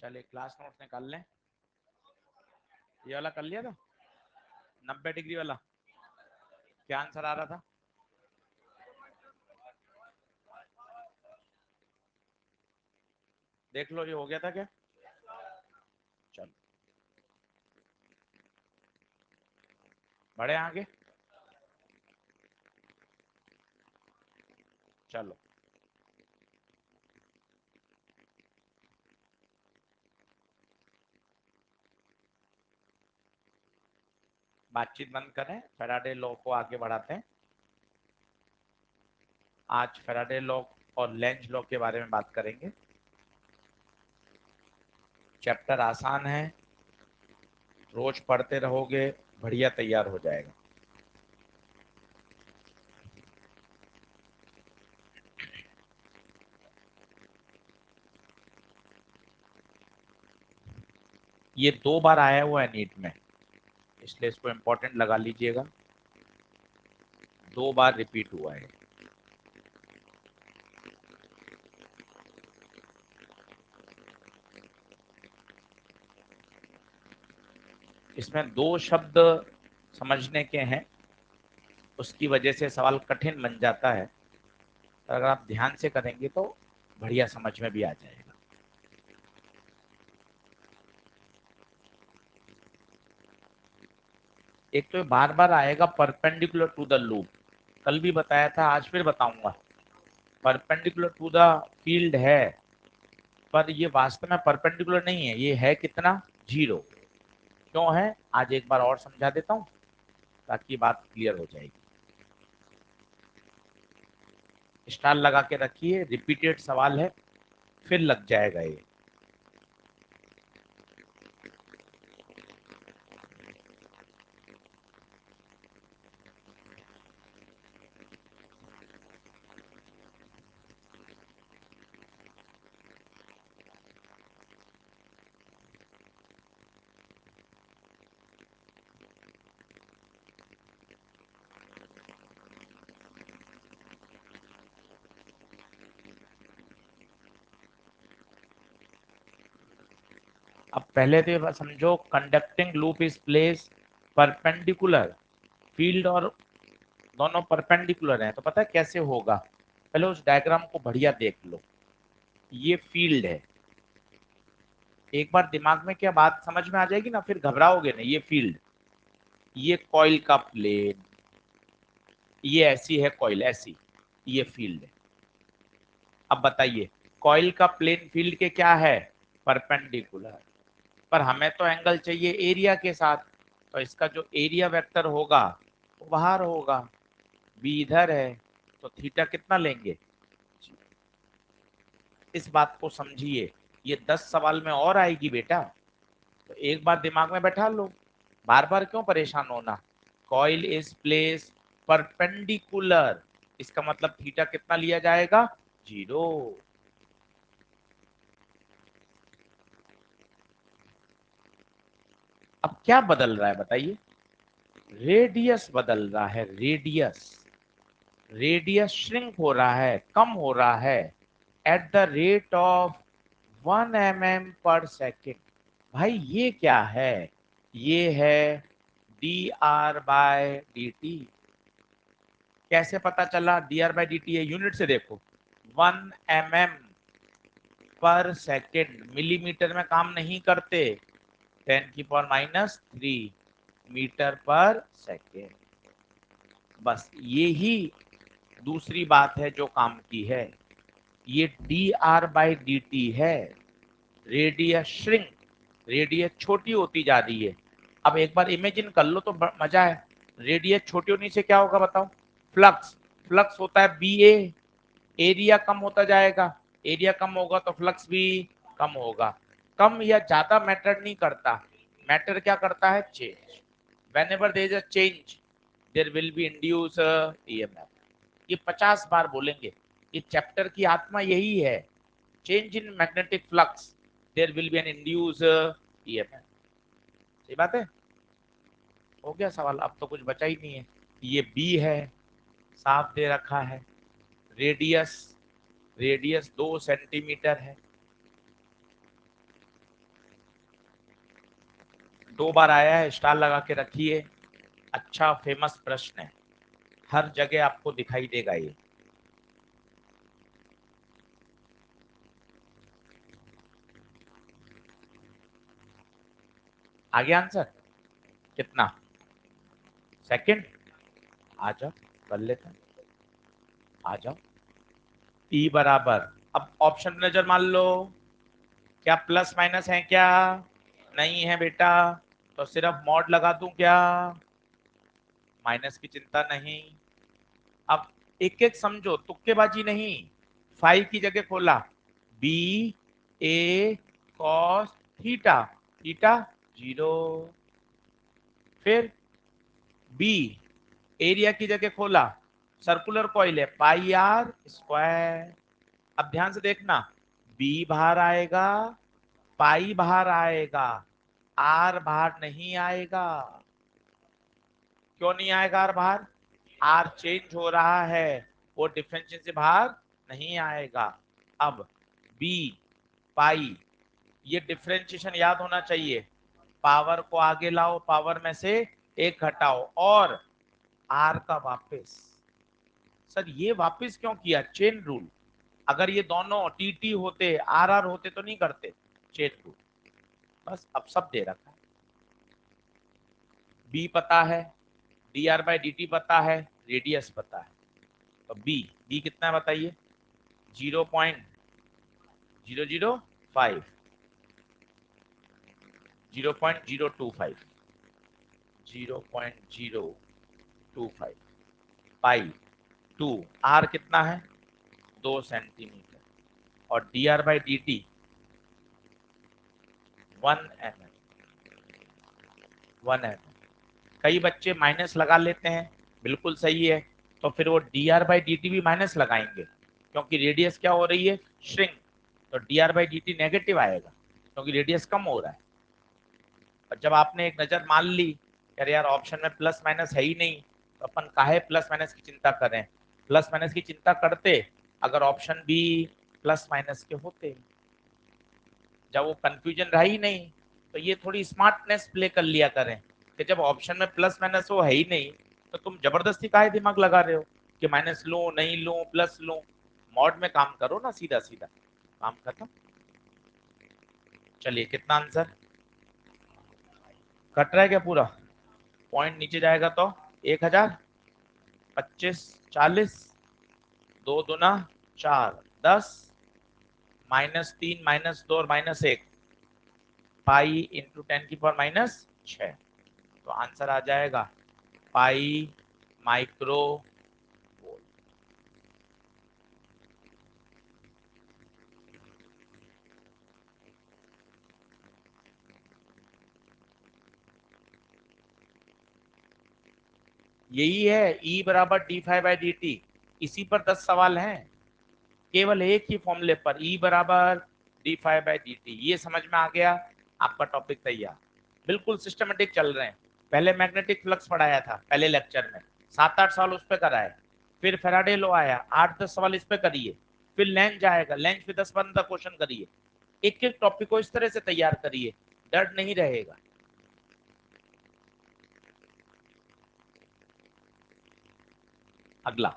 चलिए class notes निकाल लें। ये वाला कर लिया था 90 डिग्री वाला। क्या आंसर आ रहा था? देख लो, ये हो गया था क्या? चलो बढ़े आगे। चलो बातचीत बंद करें, फैराडे लॉ को आगे बढ़ाते हैं। आज फैराडे लॉ और लेंज लॉ के बारे में बात करेंगे। चैप्टर आसान है, रोज पढ़ते रहोगे बढ़िया तैयार हो जाएगा। ये 2 बार आया हुआ है नीट में, इसलिए इसको इंपॉर्टेंट लगा लीजिएगा। 2 बार रिपीट हुआ है। इसमें 2 शब्द समझने के हैं, उसकी वजह से सवाल कठिन बन जाता है। अगर आप ध्यान से करेंगे तो बढ़िया समझ में भी आ जाएगा। एक तो बार बार आएगा परपेंडिकुलर टू द लूप, कल भी बताया था, आज फिर बताऊंगा। परपेंडिकुलर टू द फील्ड है, पर ये वास्तव में परपेंडिकुलर नहीं है, ये है कितना? 0। क्यों है आज एक बार और समझा देता हूँ ताकि बात क्लियर हो जाएगी। स्टार लगा के रखिए, रिपीटेड सवाल है, फिर लग जाएगा ये। अब पहले तो ये समझो, conducting loop is place perpendicular, field और दोनों परपेंडिकुलर हैं, तो पता है कैसे होगा? पहले उस डायग्राम को बढ़िया देख लो। ये फील्ड है, एक बार दिमाग में क्या बात समझ में आ जाएगी ना, फिर घबराओगे नहीं। ये फील्ड, ये कॉइल का प्लेन, ये ऐसी है कॉइल, ऐसी, ये फील्ड है। अब बताइए, कॉइल का प्लेन फील्ड के क्या है? परपेंडिकुलर। पर हमें तो एंगल चाहिए एरिया के साथ, तो इसका जो एरिया वेक्टर होगा वो बाहर होगा, बी इधर है, तो थीटा कितना लेंगे? इस बात को समझिए, ये 10 सवाल में और आएगी बेटा, तो एक बार दिमाग में बैठा लो, बार बार क्यों परेशान होना। कॉइल इज प्लेस परपेंडिकुलर, इसका मतलब थीटा कितना लिया जाएगा? 0। अब क्या बदल रहा है बताइए? रेडियस बदल रहा है, रेडियस। रेडियस श्रिंक हो रहा है, कम हो रहा है, एट द रेट ऑफ 1 mm/सेकेंड। भाई ये क्या है? ये है dr/dt। कैसे पता चला dr/dt है? यूनिट से देखो, 1 mm/सेकेंड, मिलीमीटर में काम नहीं करते। 10⁻³ मीटर/सेकेंड। बस ये ही दूसरी बात है जो काम की है। ये dr/dt है, रेडियस श्रिंक, रेडियस छोटी होती जा रही है। अब एक बार इमेजिन कर लो तो मजा है। रेडियस छोटी होने से क्या होगा बताओ? फ्लक्स, फ्लक्स होता है बी ए, एरिया कम होता जाएगा, एरिया कम होगा तो फ्लक्स भी कम होगा। कम या ज्यादा मैटर नहीं करता, मैटर क्या करता है? Change. whenever there is a change there will be induce EMF। ये 50 बार बोलेंगे, ये चैप्टर की आत्मा यही है। Change in magnetic flux, there will be an induce EMF। सही बात है। हो गया सवाल, अब तो कुछ बचा ही नहीं है। ये बी है, साफ दे रखा है। रेडियस, रेडियस 2 सेंटीमीटर है। 2 बार आया है, स्टार लगा के रखिए। अच्छा फेमस प्रश्न है, हर जगह आपको दिखाई देगा ये। आगे आंसर कितना? सेकंड? आ जाओ कर लेते हैं, आ जाओ। टी बराबर, अब ऑप्शन नजर मान लो, क्या प्लस माइनस है क्या? नहीं है बेटा, तो सिर्फ मॉड लगा दूं क्या? माइनस की चिंता नहीं। अब एक एक समझो, तुक्केबाजी नहीं। 5 की जगह खोला, B A cos theta, theta 0। फिर बी एरिया की जगह खोला, सर्कुलर कॉइल है, पाई आर स्क्वायर। अब ध्यान से देखना, बी बाहर आएगा, पाई बाहर आएगा, आर बाहर नहीं आएगा। क्यों नहीं आएगा आर बाहर? आर चेंज हो रहा है, वो डिफरेंशियल से बाहर नहीं आएगा। अब बी पाई, ये डिफरेंशिएशन याद होना चाहिए। पावर को आगे लाओ, पावर में से एक घटाओ, और आर का वापस। सर ये वापस क्यों किया? Chain rule. अगर ये दोनों टी टी होते, आर आर होते तो नहीं करते, चेन रूल। बस अब सब दे रखा है। बी पता है, D R by D T पता है, रेडियस पता है। तो बी, बी कितना है बताइए? 0.005, 0.025, 0.025 पाई टू। आर कितना है? 2 सेंटीमीटर। और D R by D T 1 mm, 1 mm। कई बच्चे माइनस लगा लेते हैं, बिल्कुल सही है। तो फिर वो D R by D T भी माइनस लगाएंगे, क्योंकि रेडियस क्या हो रही है? श्रिंक। तो D R by D T negative आएगा, क्योंकि रेडियस कम हो रहा है। और जब आपने एक नजर मान ली, यार यार ऑप्शन में प्लस माइनस है ही नहीं, तो अपन काहे प्लस माइनस की चिंता करें? प्लस माइनस की चिंता करते अगर ऑप्शन बी प्लस माइनस के होते। जब वो कंफ्यूजन रहा ही नहीं, तो ये थोड़ी स्मार्टनेस प्ले कर लिया करें कि जब ऑप्शन में प्लस माइनस वो है ही नहीं, तो तुम जबरदस्ती काहे दिमाग लगा रहे हो कि माइनस लो नहीं लो प्लस लो। मॉड में काम करो ना, सीधा सीधा काम खत्म। चलिए कितना आंसर कट रहा है क्या पूरा? पॉइंट नीचे जाएगा तो 1000, 25, 40, 2 दूना 4, 10, -3, -2 और -1, पाई इंटू 10⁻⁻6। तो आंसर आ जाएगा पाई माइक्रो वोल्ट। यही है E बराबर d∅dt। इसी पर 10 सवाल हैं, केवल एक ही फॉर्मूले पर, E बराबर d∅dt। ये समझ में आ गया, आपका टॉपिक तैयार। बिल्कुल सिस्टमेटिक चल रहे हैं। पहले मैग्नेटिक फ्लक्स पढ़ाया था पहले लेक्चर में, 7-8 साल उस पर कराए। फिर फेराडे लॉ आया, 8-10 सवाल इस पे करिए। फिर लेंज आएगा, लेंज पे 10-15 क्वेश्चन करिए। एक एक टॉपिक को इस तरह से तैयार करिए, डर नहीं रहेगा। अगला,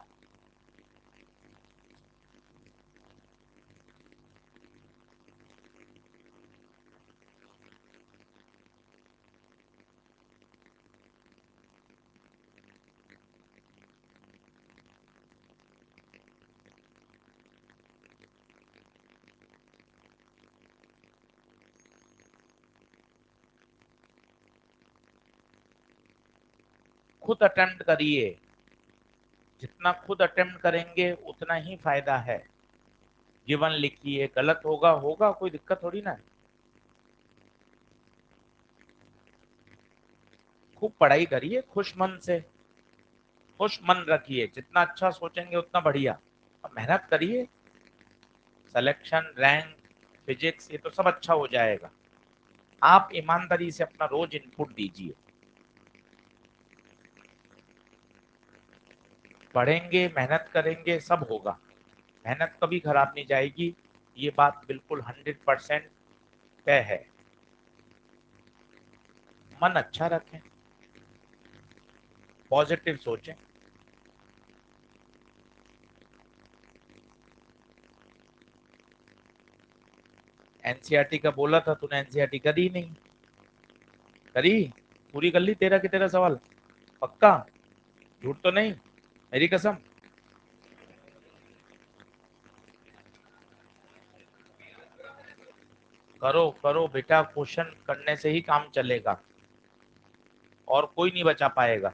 खुद अटेम्प्ट करिए। जितना खुद अटेम्प्ट करेंगे उतना ही फायदा है। गिवन लिखिए, गलत होगा होगा, कोई दिक्कत थोड़ी ना है। खूब पढ़ाई करिए, खुश मन से, खुश मन रखिए। जितना अच्छा सोचेंगे उतना बढ़िया। अब मेहनत करिए, सिलेक्शन रैंक फिजिक्स ये तो सब अच्छा हो जाएगा। आप ईमानदारी से अपना रोज इनपुट दीजिए। पढ़ेंगे, मेहनत करेंगे, सब होगा। मेहनत कभी खराब नहीं जाएगी, ये बात बिल्कुल 100% तय है। मन अच्छा रखें, पॉजिटिव सोचें। एनसीईआरटी का बोला था तूने, एनसीईआरटी करी नहीं, करी? पूरी कर ली तेरा कि तेरा सवाल? पक्का? झूठ तो नहीं, मेरी कसम? करो करो बेटा, क्वेश्चन करने से ही काम चलेगा, और कोई नहीं बचा पाएगा,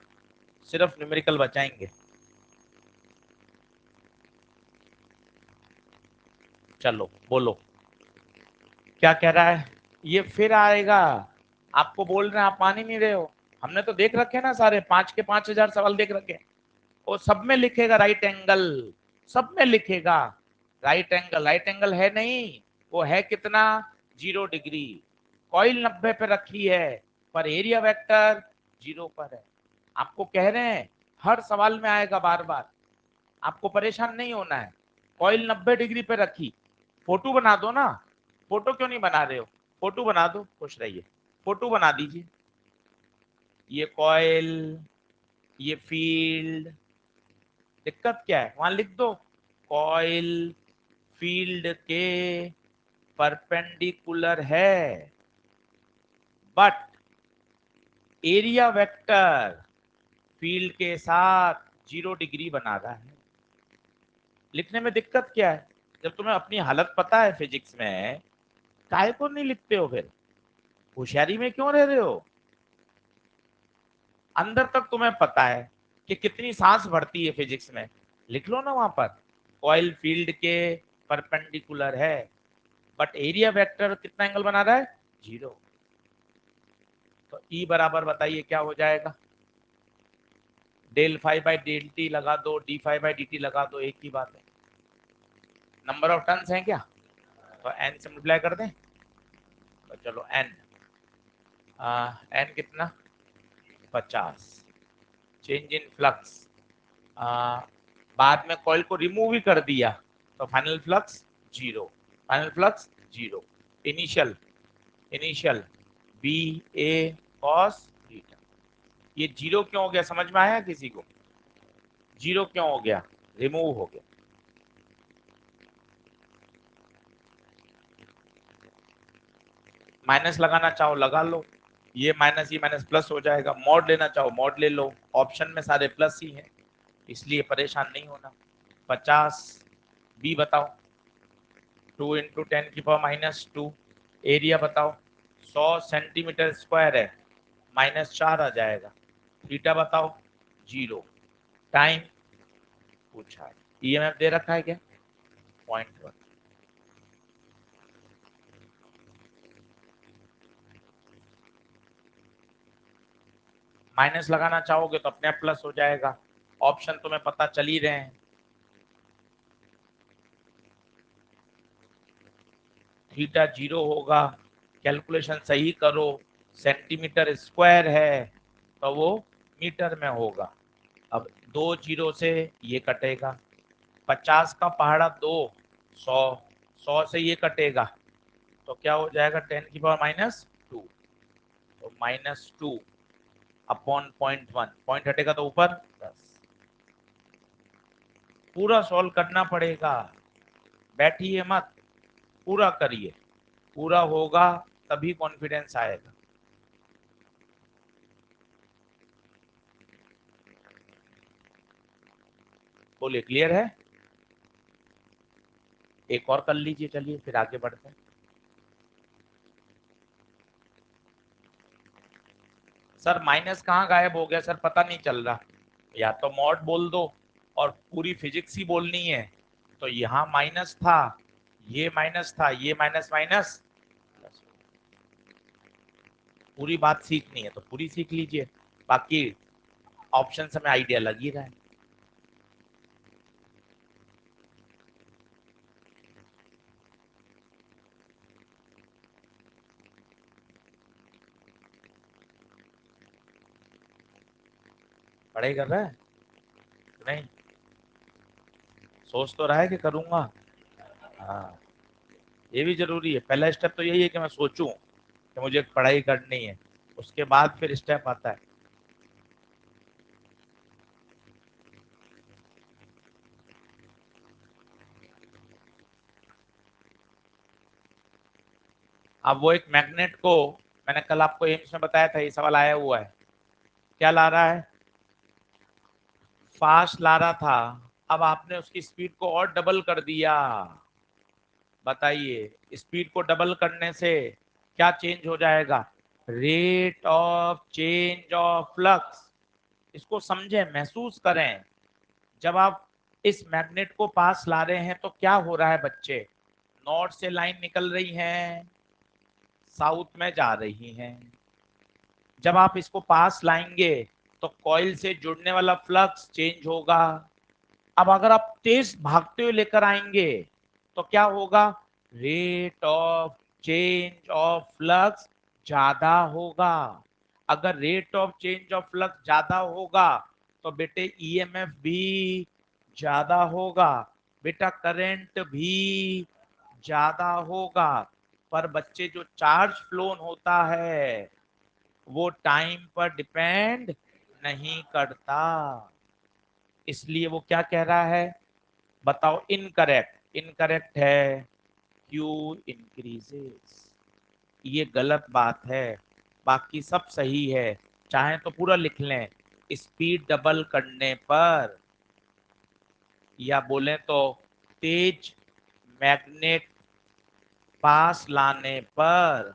सिर्फ न्यूमेरिकल बचाएंगे। चलो बोलो, क्या कह रहा है? ये फिर आएगा, आपको बोल रहे हैं, आप मान ही नहीं रहे हो। हमने तो देख रखे हैं ना, सारे 5 के 5,000 सवाल देख रखे हैं। वो सब में लिखेगा राइट एंगल, सब में लिखेगा राइट एंगल। राइट एंगल है नहीं, वो है कितना? 0 डिग्री। कॉइल 90 पे रखी है, पर एरिया वेक्टर 0 पर है। आपको कह रहे हैं हर सवाल में आएगा बार बार, आपको परेशान नहीं होना है। कॉइल 90 डिग्री पे रखी, फोटो बना दो ना। फोटो क्यों नहीं बना रहे हो? फोटो बना दो, खुश रहिए। फोटो बना दीजिए। ये कॉइल, ये फील्ड, दिक्कत क्या है? वहां लिख दो, कॉइल फील्ड के परपेंडिकुलर है, बट एरिया वेक्टर फील्ड के साथ 0 डिग्री बना रहा है। लिखने में दिक्कत क्या है? जब तुम्हें अपनी हालत पता है फिजिक्स में, काहे को नहीं लिखते हो फिर? होशियारी में क्यों रह रहे हो? अंदर तक तुम्हें पता है कि कितनी सांस बढ़ती है फिजिक्स में, लिख लो ना वहां पर, कॉइल फील्ड के परपेंडिकुलर है, बट एरिया वेक्टर कितना एंगल बना रहा है? 0। तो ई बराबर बताइए क्या हो जाएगा? Del five by del T लगा दो, D five by D T लगा दो, एक ही बात है। नंबर ऑफ टर्न्स है क्या? तो एन से मल्टीप्लाई कर दें। तो चलो एन, एन कितना? 50। चेंज इन फ्लक्स, बाद में कॉइल को रिमूव ही कर दिया, तो final flux 0। Final flux 0। Initial, initial B A cos theta. ये 0 क्यों हो गया, समझ में आया किसी को? 0 क्यों हो गया? रिमूव हो गया। माइनस लगाना चाहो लगा लो, ये माइनस प्लस हो जाएगा। मॉड लेना चाहो मॉड ले लो, ऑप्शन में सारे प्लस ही हैं, इसलिए परेशान नहीं होना। 50, बी बताओ, 2 × 10⁻²। एरिया बताओ, 100 सेंटीमीटर स्क्वायर है, -4 आ जाएगा। थीटा बताओ 0। टाइम पूछा है, ईएमएफ दे रखा है क्या? 0.1। माइनस लगाना चाहोगे तो अपने आप प्लस हो जाएगा, ऑप्शन तुम्हें पता चल ही रहे हैं। थीटा 0 होगा, कैलकुलेशन सही करो, सेंटीमीटर स्क्वायर है तो वो मीटर में होगा। अब 2 0 से ये कटेगा, 50 का पहाड़ा 2, 100, 100 से ये कटेगा, तो क्या हो जाएगा? 10⁻²। तो -2 अपॉन 0.1, पॉइंट हटेगा तो ऊपर 10। पूरा सॉल्व करना पड़ेगा, बैठिए मत, पूरा करिए, पूरा होगा तभी कॉन्फिडेंस आएगा। बोलिए, क्लियर है? एक और कर लीजिए, चलिए फिर आगे बढ़ते हैं। सर माइनस कहाँ गायब हो गया सर, पता नहीं चल रहा। या तो मॉड बोल दो और पूरी फिजिक्स ही बोलनी है। तो यहाँ माइनस था, ये माइनस था, ये माइनस माइनस, पूरी बात सीखनी है तो पूरी सीख लीजिए, बाकी ऑप्शन से हमें आइडिया लग ही रहा है। पढ़ाई कर रहा है नहीं? सोच तो रहा है कि करूंगा। हाँ, ये भी जरूरी है। पहला स्टेप तो यही है कि मैं सोचूं कि मुझे पढ़ाई करनी है, उसके बाद फिर स्टेप आता है। अब वो एक मैग्नेट को, मैंने कल आपको एम्स में बताया था, ये सवाल आया हुआ है, क्या ला रहा है, फास्ट ला रहा था, अब आपने उसकी स्पीड को और डबल कर दिया। बताइए स्पीड को डबल करने से क्या चेंज हो जाएगा, rate of change of flux. इसको समझें, महसूस करें। जब आप इस मैग्नेट को पास ला रहे हैं तो क्या हो रहा है बच्चे, नॉर्थ से लाइन निकल रही है, साउथ में जा रही है। जब आप इसको पास लाएंगे तो कॉइल से जुड़ने वाला फ्लक्स चेंज होगा। अब अगर आप तेज भागते हुए लेकर आएंगे तो क्या होगा, rate of change of flux ज्यादा होगा। अगर rate of change of flux ज्यादा होगा तो बेटे ईएमएफ भी ज्यादा होगा, बेटा करंट भी ज्यादा होगा। पर बच्चे जो चार्ज फ्लोन होता है वो टाइम पर डिपेंड नहीं करता, इसलिए वो क्या कह रहा है, बताओ, इनकरेक्ट, इनकरेक्ट है, क्यू इंक्रीजेस। ये गलत बात है, बाकी सब सही है। चाहे तो पूरा लिख लें, स्पीड डबल करने पर, या बोले तो तेज मैग्नेट पास लाने पर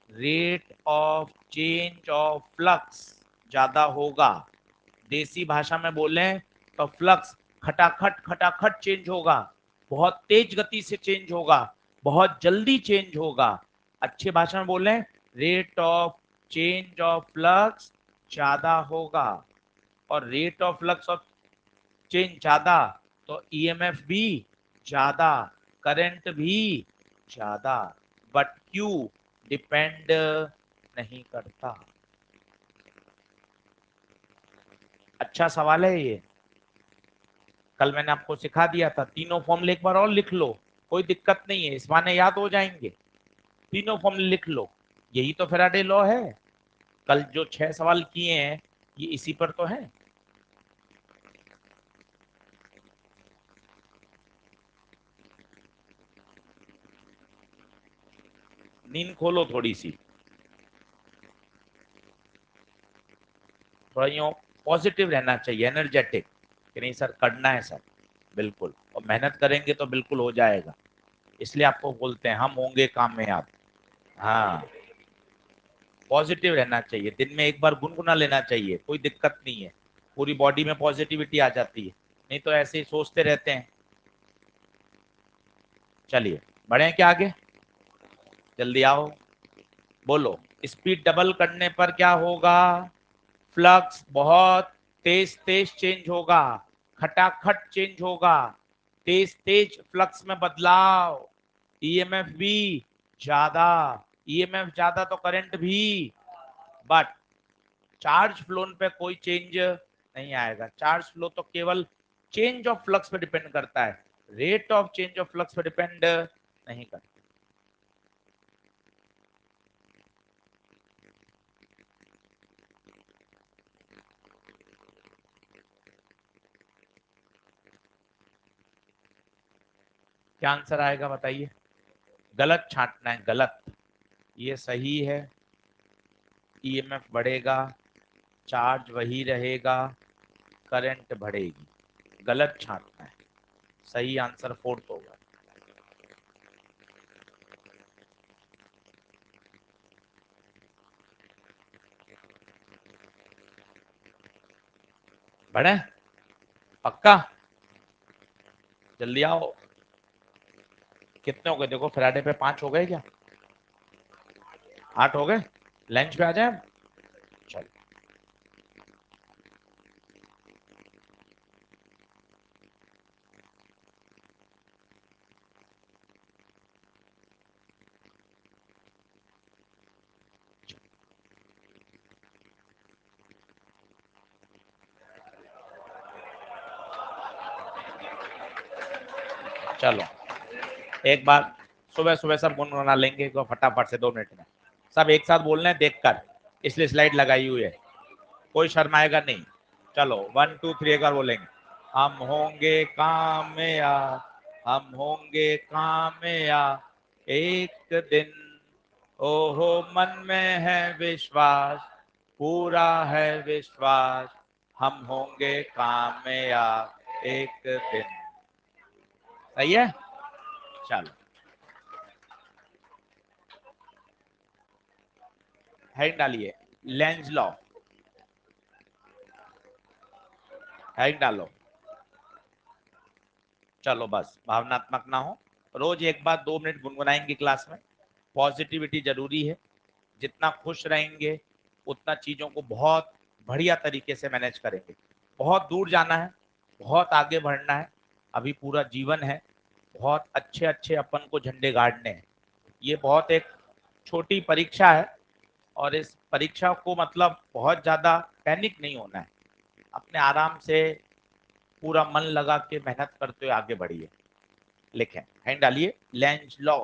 rate of change of flux ज्यादा होगा। देसी भाषा में बोले तो फ्लक्स खटाखट खटाखट चेंज होगा, बहुत तेज गति से चेंज होगा, बहुत जल्दी चेंज होगा। अच्छी भाषा में बोले, rate of change of flux ज्यादा होगा, और rate of flux of change ज्यादा तो ईएमएफ भी ज्यादा, करंट भी ज्यादा, बट क्यू डिपेंड नहीं करता। अच्छा सवाल है ये, कल मैंने आपको सिखा दिया था। तीनों फॉर्मूले एक बार और लिख लो, कोई दिक्कत नहीं है, इस बहाने याद हो जाएंगे। तीनों फॉर्मूले लिख लो, यही तो फैराडे लॉ है। कल जो 6 सवाल किए हैं ये इसी पर तो है। नींद खोलो थोड़ी सी, थोड़ा यूँ पॉजिटिव रहना चाहिए, एनर्जेटिक, कि नहीं सर करना है सर, बिल्कुल, और मेहनत करेंगे तो बिल्कुल हो जाएगा। इसलिए आपको बोलते हैं हम होंगे कामयाब। हाँ, पॉजिटिव रहना चाहिए, दिन में एक बार गुनगुना लेना चाहिए, कोई दिक्कत नहीं है, पूरी बॉडी में पॉजिटिविटी आ जाती है। नहीं तो ऐसे ही सोचते रहते हैं। चलिए बढ़े क्या आगे, जल्दी आओ, बोलो। स्पीड डबल करने पर क्या होगा, फ्लक्स बहुत तेज तेज चेंज होगा, खटाखट चेंज होगा, तेज तेज फ्लक्स में बदलाव, ईएमएफ भी ज्यादा, ईएमएफ ज्यादा तो करंट भी, बट चार्ज फ्लो पे कोई चेंज नहीं आएगा। चार्ज फ्लो तो केवल चेंज ऑफ फ्लक्स पे डिपेंड करता है, rate of change of flux पे डिपेंड नहीं करता। क्या आंसर आएगा बताइए, गलत छांटना है, गलत, ये सही है। ईएमएफ बढ़ेगा, चार्ज वही रहेगा, करंट बढ़ेगी, गलत छांटना है। सही आंसर फोर्थ होगा। बढ़े, पक्का, जल्दी आओ। कितने हो गए देखो, फ्राइडे पे 5 हो गए क्या, 8 हो गए, लंच पे आ जाए। चलो चलो, एक बार सुबह सुबह सब गुनगुना लेंगे तो फटाफट से 2 मिनट में। सब एक साथ बोलना है देखकर, इसलिए स्लाइड लगाई हुई है, कोई शर्माएगा नहीं। चलो 1 2 3 एक बार बोलेंगे, हम होंगे कामयाब, हम होंगे कामयाब एक दिन, ओहो मन में है विश्वास, पूरा है विश्वास, हम होंगे कामयाब एक दिन। सही है। चलो हेड डालिए, लेंज लॉ, हेड डालो। चलो बस भावनात्मक ना हो, रोज एक बार 2 मिनट गुनगुनाएंगे क्लास में। पॉजिटिविटी जरूरी है, जितना खुश रहेंगे उतना चीजों को बहुत बढ़िया तरीके से मैनेज करेंगे। बहुत दूर जाना है, बहुत आगे बढ़ना है, अभी पूरा जीवन है, बहुत अच्छे अच्छे अपन को झंडे गाड़ने हैं। ये बहुत एक छोटी परीक्षा है, और इस परीक्षा को मतलब बहुत ज्यादा पैनिक नहीं होना है, अपने आराम से पूरा मन लगा के मेहनत करते हुए आगे बढ़िए। लिखें, हैंड डालिए, लेंज लॉ।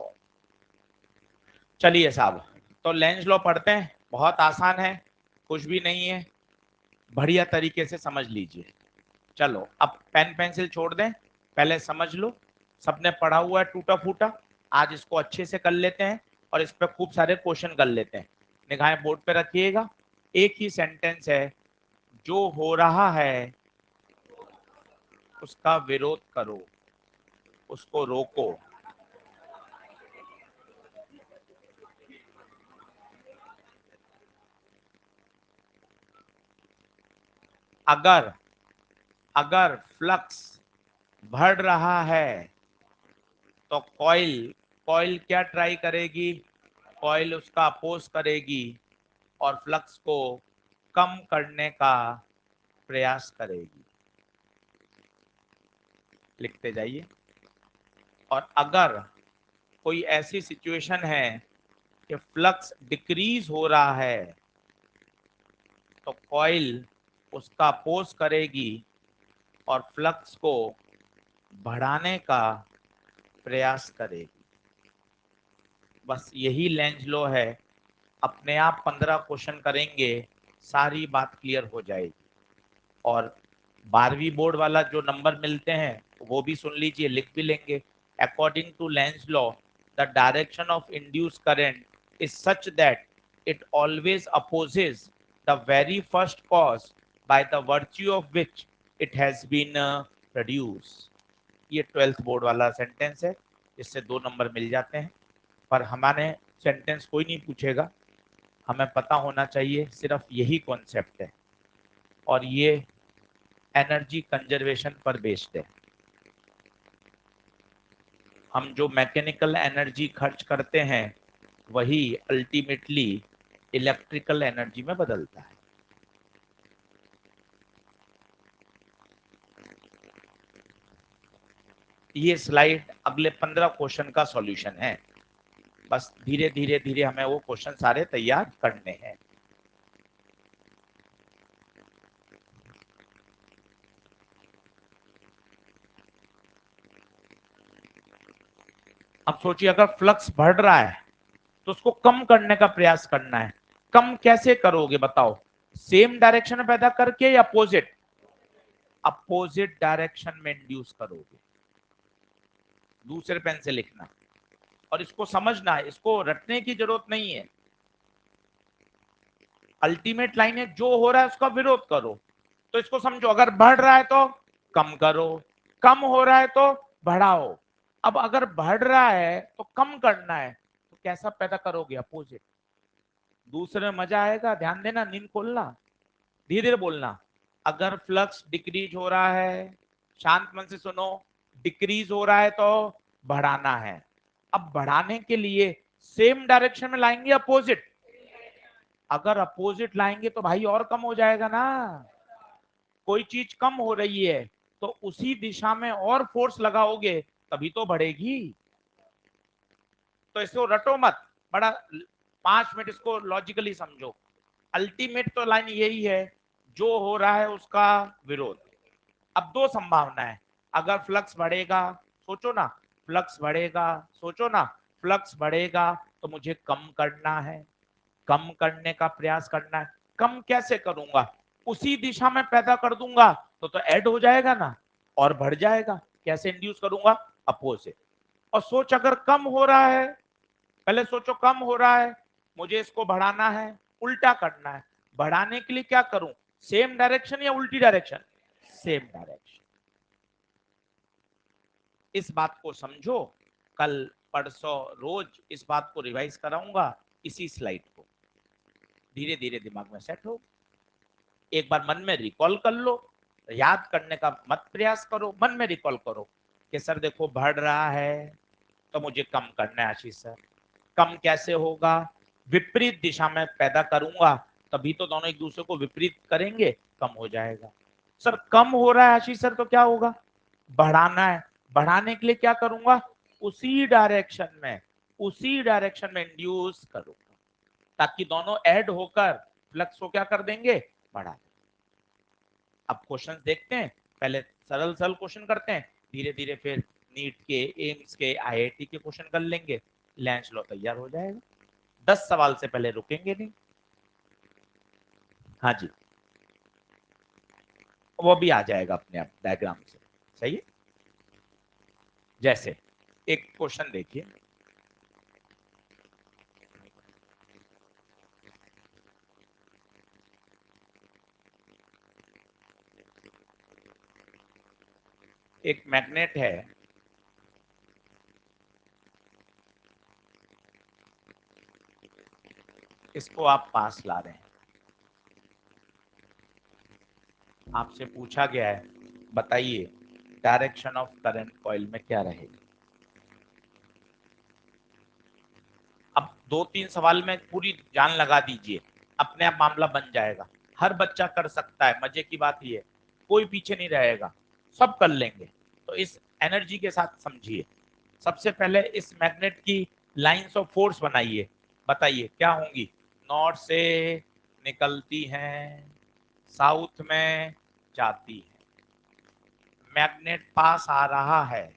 चलिए साहब, तो लेंज लॉ पढ़ते हैं, बहुत आसान है, कुछ भी नहीं है, बढ़िया तरीके से समझ लीजिए। चलो अब पेन पेंसिल छोड़ दें, पहले समझ लो, सबने पढ़ा हुआ है टूटा फूटा, आज इसको अच्छे से कर लेते हैं और इस पर खूब सारे क्वेश्चन कर लेते हैं। निगाहें बोर्ड पे रखिएगा, एक ही सेंटेंस है, जो हो रहा है उसका विरोध करो, उसको रोको। अगर अगर फ्लक्स बढ़ रहा है तो कॉइल कॉइल क्या ट्राई करेगी, कॉइल उसका अपोज करेगी और फ्लक्स को कम करने का प्रयास करेगी। लिखते जाइए। और अगर कोई ऐसी सिचुएशन है कि फ्लक्स डिक्रीज हो रहा है तो कॉइल उसका अपोज करेगी और फ्लक्स को बढ़ाने का प्रयास करेगी। बस यही लेंज लॉ है, अपने आप 15 क्वेश्चन करेंगे, सारी बात क्लियर हो जाएगी। और 12वीं बोर्ड वाला जो नंबर मिलते हैं वो भी सुन लीजिए, लिख भी लेंगे। According to Lenz law, the direction of induced current is such that it always opposes the very first cause by the virtue of which it has been produce. ये 12th बोर्ड वाला सेंटेंस है, इससे 2 number मिल जाते हैं। पर हमारे sentence कोई नहीं पूछेगा, हमें पता होना चाहिए, सिर्फ यही कॉन्सेप्ट है, और ये एनर्जी कंजर्वेशन पर बेस्ड है। हम जो मैकेनिकल एनर्जी खर्च करते हैं वही अल्टीमेटली इलेक्ट्रिकल एनर्जी में बदलता है। ये स्लाइड अगले 15 क्वेश्चन का सॉल्यूशन है, बस धीरे धीरे धीरे हमें वो क्वेश्चन सारे तैयार करने हैं। अब सोचिए, अगर फ्लक्स बढ़ रहा है तो उसको कम करने का प्रयास करना है। कम कैसे करोगे बताओ, सेम डायरेक्शन में पैदा करके या अपोजिट? अपोजिट डायरेक्शन में इंड्यूस करोगे। दूसरे पेन से लिखना, और इसको समझना है, इसको रटने की जरूरत नहीं है। अल्टीमेट लाइन है, जो हो रहा है उसका विरोध करो। तो इसको समझो, अगर बढ़ रहा है तो कम करो, कम हो रहा है तो बढ़ाओ। अब अगर बढ़ रहा है तो कम करना है, तो कैसा पैदा करोगे? अपोजिट। दूसरे में मजा आएगा, ध्यान देना, नींद खोलना, धीरे धीरे बोलना। अगर फ्लक्स डिक्रीज हो रहा है, शांत मन से सुनो, डिक्रीज हो रहा है तो बढ़ाना है। अब बढ़ाने के लिए सेम डायरेक्शन में लाएंगे अपोजिट? अगर अपोजिट लाएंगे तो भाई और कम हो जाएगा ना। कोई चीज कम हो रही है तो उसी दिशा में और फोर्स लगाओगे तभी तो बढ़ेगी। तो इसको रटो मत, बड़ा 5 मिनट इसको लॉजिकली समझो। अल्टीमेट तो लाइन यही है, जो हो रहा है उसका विरोध। अब 2 संभावना है, अगर फ्लक्स बढ़ेगा, सोचो ना, फ्लक्स बढ़ेगा, सोचो ना, फ्लक्स बढ़ेगा तो मुझे कम करना है, कम करने का प्रयास करना है। कम कैसे करूंगा? उसी दिशा में पैदा कर दूंगा तो ऐड हो जाएगा ना, और बढ़ जाएगा। कैसे इंड्यूस करूंगा? अपोजिट। और सोच, अगर कम हो रहा है, पहले सोचो कम हो रहा है, मुझे इसको बढ़ाना है, उल्टा करना है। बढ़ाने के लिए क्या करूं? सेम डायरेक्शन या उल्टी डायरेक्शन? Same direction. इस बात को समझो। कल परसों रोज इस बात को रिवाइज कराऊंगा, इसी स्लाइड को। धीरे धीरे दिमाग में सेट हो। एक बार मन में रिकॉल कर लो, याद करने का मत प्रयास करो, मन में रिकॉल करो कि सर देखो बढ़ रहा है तो मुझे कम करना है आशीष सर। कम कैसे होगा? विपरीत दिशा में पैदा करूंगा, तभी तो दोनों एक दूसरे को विपरीत करेंगे, कम हो जाएगा। सर कम हो रहा है आशीष सर, तो क्या होगा? बढ़ाना है। बढ़ाने के लिए क्या करूंगा? उसी डायरेक्शन में इंड्यूस करूंगा, ताकि दोनों ऐड होकर फ्लक्स को क्या कर देंगे? बढ़ा देंगे। अब क्वेश्चंस देखते हैं। पहले सरल सरल क्वेश्चन करते हैं, धीरे धीरे फिर नीट के, एम्स के, आईआईटी के क्वेश्चन कर लेंगे। लैंस लॉ तैयार हो जाएगा। 10 सवाल से पहले रुकेंगे नहीं। हाँ जी, वो भी आ जाएगा अपने आप डायग्राम से। सही है। जैसे एक क्वेश्चन देखिए, एक मैग्नेट है, इसको आप पास ला रहे हैं। आपसे पूछा गया है, बताइए डायरेक्शन ऑफ करंट कॉइल में क्या रहेगी। अब 2-3 सवाल में पूरी जान लगा दीजिए, अपने आप मामला बन जाएगा। हर बच्चा कर सकता है। मजे की बात यह है, कोई पीछे नहीं रहेगा, सब कर लेंगे। तो इस एनर्जी के साथ समझिए। सबसे पहले इस मैग्नेट की लाइंस ऑफ फोर्स बनाइए। बताइए क्या होंगी? नॉर्थ से निकलती हैं, साउथ में जाती है। मैग्नेट पास आ रहा है।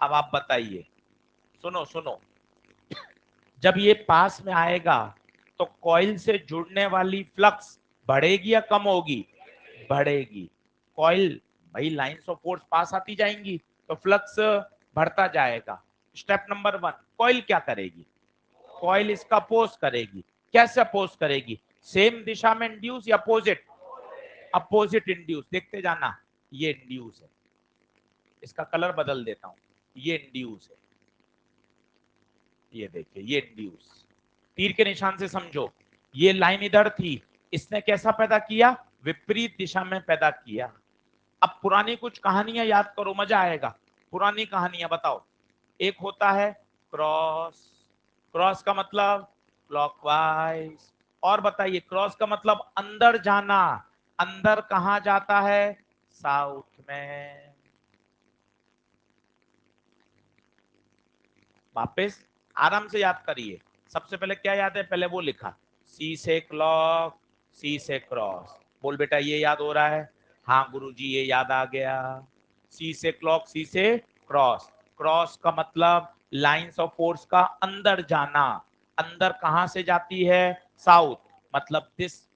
अब आप बताइए, सुनो सुनो, जब ये पास में आएगा तो कॉइल से जुड़ने वाली फ्लक्स बढ़ेगी या कम होगी? बढ़ेगी। कॉइल, भाई लाइंस ऑफ फोर्स पास आती जाएंगी तो फ्लक्स बढ़ता जाएगा। स्टेप नंबर 1, कॉइल क्या करेगी? कॉइल इसका अपोज करेगी। कैसे अपोज करेगी? सेम दिशा में इंड्यूस या अपोजिट? Opposite induce. देखते जाना, ये इंड्यूस है, इसका कलर बदल देता हूं, ये इंड्यूस है। ये देखिए, ये इंड्यूस। तीर के निशान से समझो, ये लाइन इधर थी, इसने कैसा पैदा किया? विपरीत दिशा में पैदा किया। अब पुरानी कुछ कहानियां याद करो, मजा आएगा। पुरानी कहानियां बताओ। एक होता है क्रॉस, क्रॉस का मतलब क्लॉकवाइज। और बताइए, क्रॉस का मतलब अंदर जाना। अंदर कहां जाता है? साउथ में। वापस आराम से याद करिए। सबसे पहले क्या याद है? पहले वो लिखा, सी से क्लॉक, सी से क्रॉस। बोल बेटा, ये याद हो रहा है? हाँ गुरुजी, ये याद आ गया। सी से क्लॉक, सी से क्रॉस। क्रॉस का मतलब लाइंस ऑफ फोर्स का अंदर जाना। अंदर कहां से जाती है? साउथ। मतलब this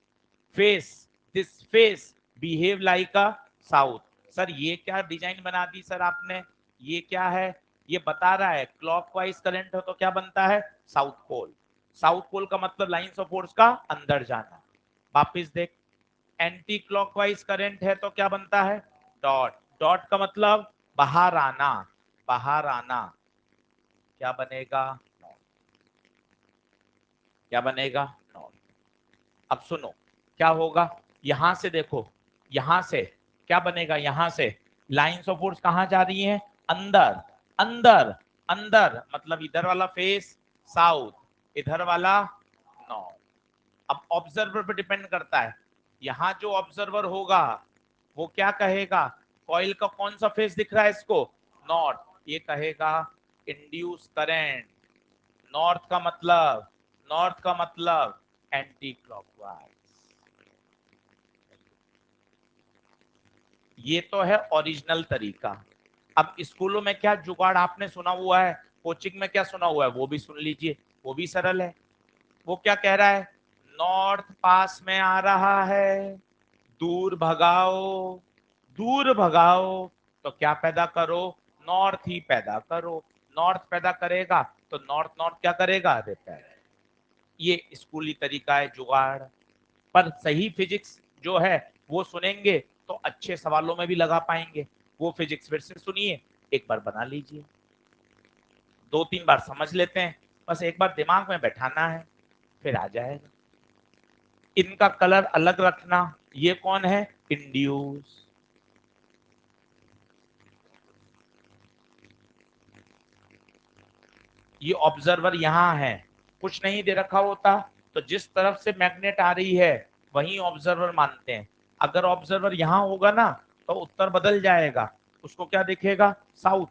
face behave like a south. Sir ये क्या डिजाइन बना दी सर आपने? ये क्या है? ये बता रहा है क्लॉकवाइज करंट हो तो क्या बनता है? South pole. साउथ पोल का मतलब लाइंस ऑफ फोर्स का अंदर जाना। वापिस देख, एंटी क्लॉकवाइज करंट है तो क्या बनता है? डॉट। डॉट का मतलब बाहर आना। बाहर आना क्या बनेगा? क्या बनेगा? अब सुनो क्या होगा। यहां से देखो, यहां से क्या बनेगा? यहां से लाइंस ऑफ फोर्स कहां जा रही है? अंदर। अंदर, अंदर मतलब इधर वाला फेस साउथ, इधर वाला नॉर्थ। अब ऑब्जर्वर पर डिपेंड करता है। यहां जो ऑब्जर्वर होगा वो क्या कहेगा? कॉइल का कौन सा फेस दिख रहा है इसको? नॉर्थ। ये कहेगा इंड्यूस करंट। नॉर्थ का मतलब, नॉर्थ का मतलब एंटी क्लॉकवाइज। ये तो है ओरिजिनल तरीका। अब स्कूलों में क्या जुगाड़ आपने सुना हुआ है, कोचिंग में क्या सुना हुआ है, वो भी सुन लीजिए, वो भी सरल है। वो क्या कह रहा है, नॉर्थ पास में आ रहा है, दूर भगाओ, दूर भगाओ, तो क्या पैदा करो, नॉर्थ ही पैदा करो। नॉर्थ पैदा करेगा तो नॉर्थ नॉर्थ क्या करेगा, रिपेयर। ये स्कूली तरीका है जुगाड़। पर सही फिजिक्स जो है वो सुनेंगे तो अच्छे सवालों में भी लगा पाएंगे। वो फिजिक्स फिर से सुनिए, एक बार बना लीजिए, 2-3 बार समझ लेते हैं, बस एक बार दिमाग में बैठाना है, फिर आ जाएगा। इनका कलर अलग रखना। ये कौन है, इंड्यूस। ये ऑब्जर्वर यहां है, कुछ नहीं दे रखा होता तो जिस तरफ से मैग्नेट आ रही है वहीं ऑब्जर्वर मानते हैं। अगर ऑब्जर्वर यहां होगा ना तो उत्तर बदल जाएगा, उसको क्या दिखेगा, साउथ।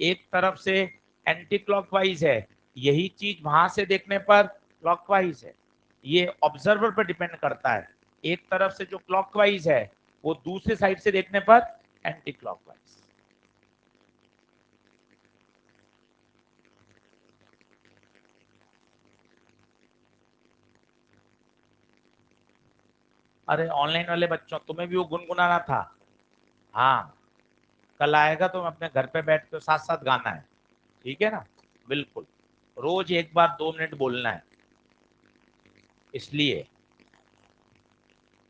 एक तरफ से एंटी क्लॉकवाइज है, यही चीज वहां से देखने पर क्लॉकवाइज है। ये ऑब्जर्वर पर डिपेंड करता है। एक तरफ से जो क्लॉकवाइज है वो दूसरे साइड से देखने पर एंटी क्लॉकवाइज। अरे ऑनलाइन वाले बच्चों, तुम्हें भी वो गुनगुनाना था। हाँ, कल आएगा तो अपने घर पे बैठ के साथ साथ गाना है, ठीक है ना। बिल्कुल, रोज एक बार 2 मिनट बोलना है। इसलिए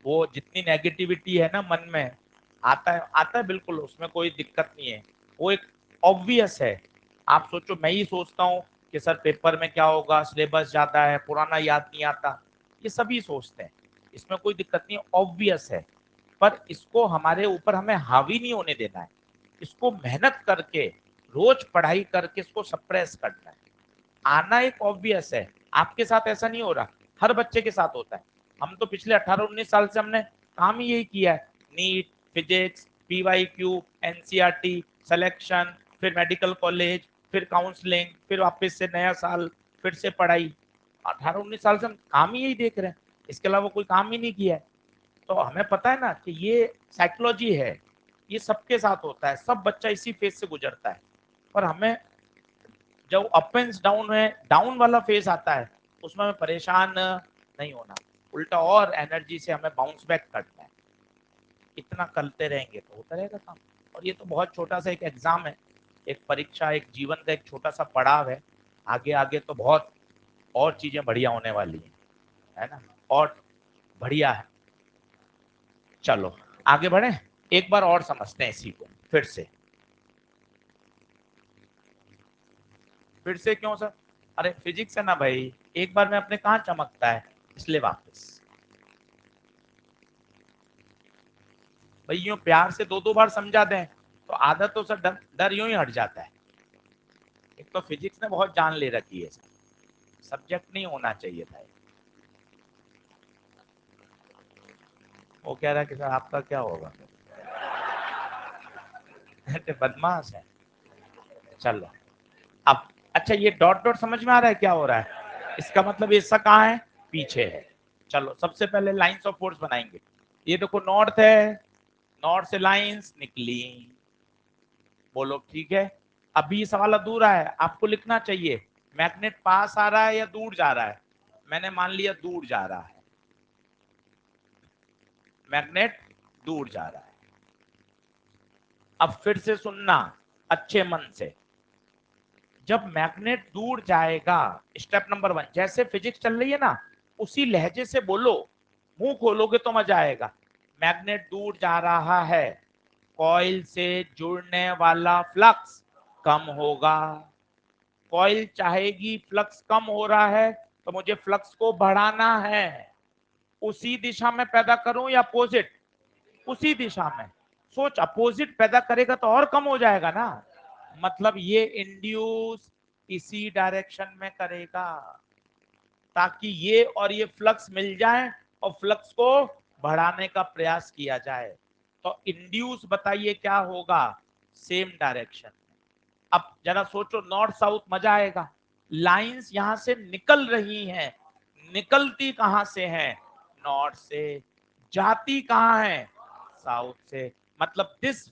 वो जितनी नेगेटिविटी है ना मन में, आता है बिल्कुल, उसमें कोई दिक्कत नहीं है। वो एक ऑब्वियस है। आप सोचो, मैं ही सोचता हूँ कि सर पेपर में क्या होगा, सिलेबस ज्यादा है, पुराना याद नहीं आता, ये सभी सोचते हैं। इसमें कोई दिक्कत नहीं, ऑब्वियस है। पर इसको हमारे ऊपर हमें हावी नहीं होने देना है। इसको मेहनत करके, रोज पढ़ाई करके इसको सप्रेस करना है। आना एक ऑब्वियस है, आपके साथ ऐसा नहीं हो रहा, हर बच्चे के साथ होता है। हम तो पिछले 18-19 साल से हमने काम ही यही किया है। NEET, physics, PYQ, NCERT, selection, फिर मेडिकल कॉलेज, फिर काउंसलिंग, फिर वापस से नया साल, फिर से पढ़ाई। 18-19 साल से हम काम ही यही देख रहे हैं, इसके अलावा कोई काम ही नहीं किया है। तो हमें पता है ना कि ये साइकोलॉजी है, ये सबके साथ होता है, सब बच्चा इसी फेज से गुजरता है। पर हमें जब अप एंड डाउन है, डाउन वाला फेज आता है, उसमें हमें परेशान नहीं होना, उल्टा और एनर्जी से हमें बाउंस बैक करना है। इतना करते रहेंगे तो होता रहेगा काम। और ये तो बहुत छोटा सा एक एग्जाम है, एक परीक्षा, एक जीवन का एक छोटा सा पड़ाव है। आगे आगे तो बहुत और चीजें बढ़िया होने वाली है ना, और बढ़िया है। चलो आगे बढ़े, एक बार और समझते हैं इसी को फिर से क्यों सर, अरे फिजिक्स है ना भाई, एक बार में अपने कहाँ चमकता है, इसलिए वापस। भाई यूं प्यार से 2-2 बार समझा दें तो आदत तो सर डर डर यूं ही हट जाता है। एक तो फिजिक्स ने बहुत जान ले रखी है, सब्जेक्ट नहीं होना चाहिए था। वो कह रहा है कि सर आपका क्या होगा, बदमाश है। चलो अब, अच्छा ये डॉट डॉट समझ में आ रहा है क्या हो रहा है, इसका मतलब ये हिस्सा कहाँ है, पीछे है। चलो सबसे पहले लाइंस ऑफ फोर्स बनाएंगे। ये देखो नॉर्थ है, नॉर्थ से लाइंस निकली, बोलो ठीक है। अभी सवाल अधूरा है, आपको लिखना चाहिए मैग्नेट पास आ रहा है या दूर जा रहा है। मैंने मान लिया दूर जा रहा है, मैग्नेट दूर जा रहा है। अब फिर से सुनना अच्छे मन से, जब मैग्नेट दूर जाएगा, स्टेप नंबर 1, जैसे फिजिक्स चल रही है ना उसी लहजे से बोलो, मुंह खोलोगे तो मजा आएगा। मैग्नेट दूर जा रहा है, कॉइल से जुड़ने वाला फ्लक्स कम होगा। कॉइल चाहेगी फ्लक्स कम हो रहा है तो मुझे फ्लक्स को बढ़ाना है। उसी दिशा में पैदा करूं या अपोजिट, उसी दिशा में। सोच, अपोजिट पैदा करेगा तो और कम हो जाएगा ना, मतलब ये इंड्यूस इसी डायरेक्शन में करेगा ताकि ये और ये फ्लक्स मिल जाए और फ्लक्स को बढ़ाने का प्रयास किया जाए। तो इंड्यूस बताइए क्या होगा, सेम डायरेक्शन। अब जरा सोचो, नॉर्थ साउथ मजा आएगा। लाइंस यहां से निकल रही हैं, निकलती कहां से है, नॉर्थ से, जाती कहां है, साउथ से। मतलब दिस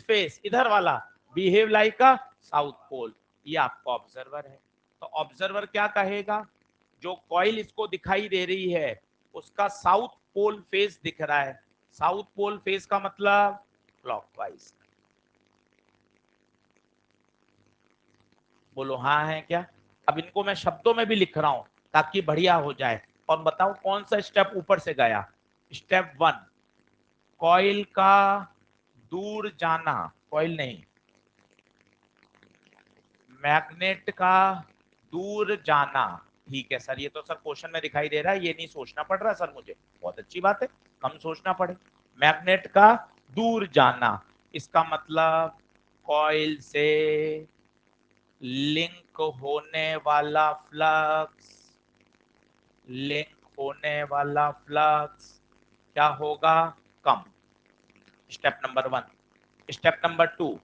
फेस इधर वाला behave like a south pole, ये आपका ऑब्जर्वर है। तो ऑब्जर्वर क्या कहेगा, जो कॉइल इसको दिखाई दे रही है उसका साउथ पोल फेस दिख रहा है। साउथ पोल फेस का मतलब क्लॉकवाइज। बोलो हाँ है क्या? अब इनको मैं शब्दों में भी लिख रहा हूं ताकि बढ़िया हो जाए। और बताओ कौन सा स्टेप ऊपर से गया? स्टेप 1, कॉइल का दूर जाना, कॉइल नहीं, मैग्नेट का दूर जाना। ठीक है सर, ये तो सर क्वेश्चन में दिखाई दे रहा है, ये नहीं सोचना पड़ रहा सर मुझे। बहुत अच्छी बात है, कम सोचना पड़े। मैग्नेट का दूर जाना, इसका मतलब कॉइल से लिंक होने वाला फ्लक्स, लिंक होने वाला फ्लक्स क्या होगा? कम। Step number 1। स्टेप नंबर 2,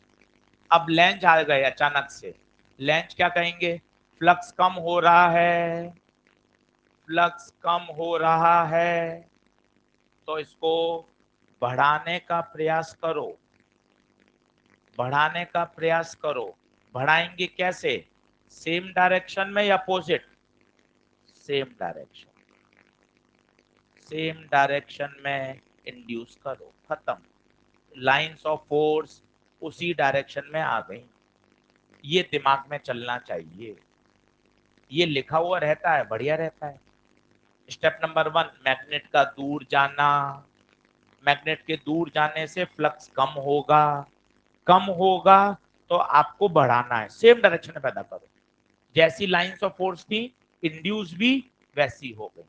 अब लेंज आ गए अचानक से। लेंज क्या कहेंगे? फ्लक्स कम हो रहा है, फ्लक्स कम हो रहा है, तो इसको बढ़ाने का प्रयास करो, बढ़ाने का प्रयास करो। बढ़ाएंगे कैसे? सेम डायरेक्शन में या opposite? Same direction, same direction में इंड्यूस करो, खत्म। लाइंस ऑफ फोर्स उसी डायरेक्शन में आ गई। ये दिमाग में चलना चाहिए, ये लिखा हुआ रहता है, बढ़िया रहता है। स्टेप नंबर 1, मैग्नेट का दूर जाना। मैग्नेट के दूर जाने से फ्लक्स कम होगा, कम होगा तो आपको बढ़ाना है, सेम डायरेक्शन में पैदा करो। जैसी लाइंस ऑफ फोर्स थी इंड्यूस भी वैसी हो गई।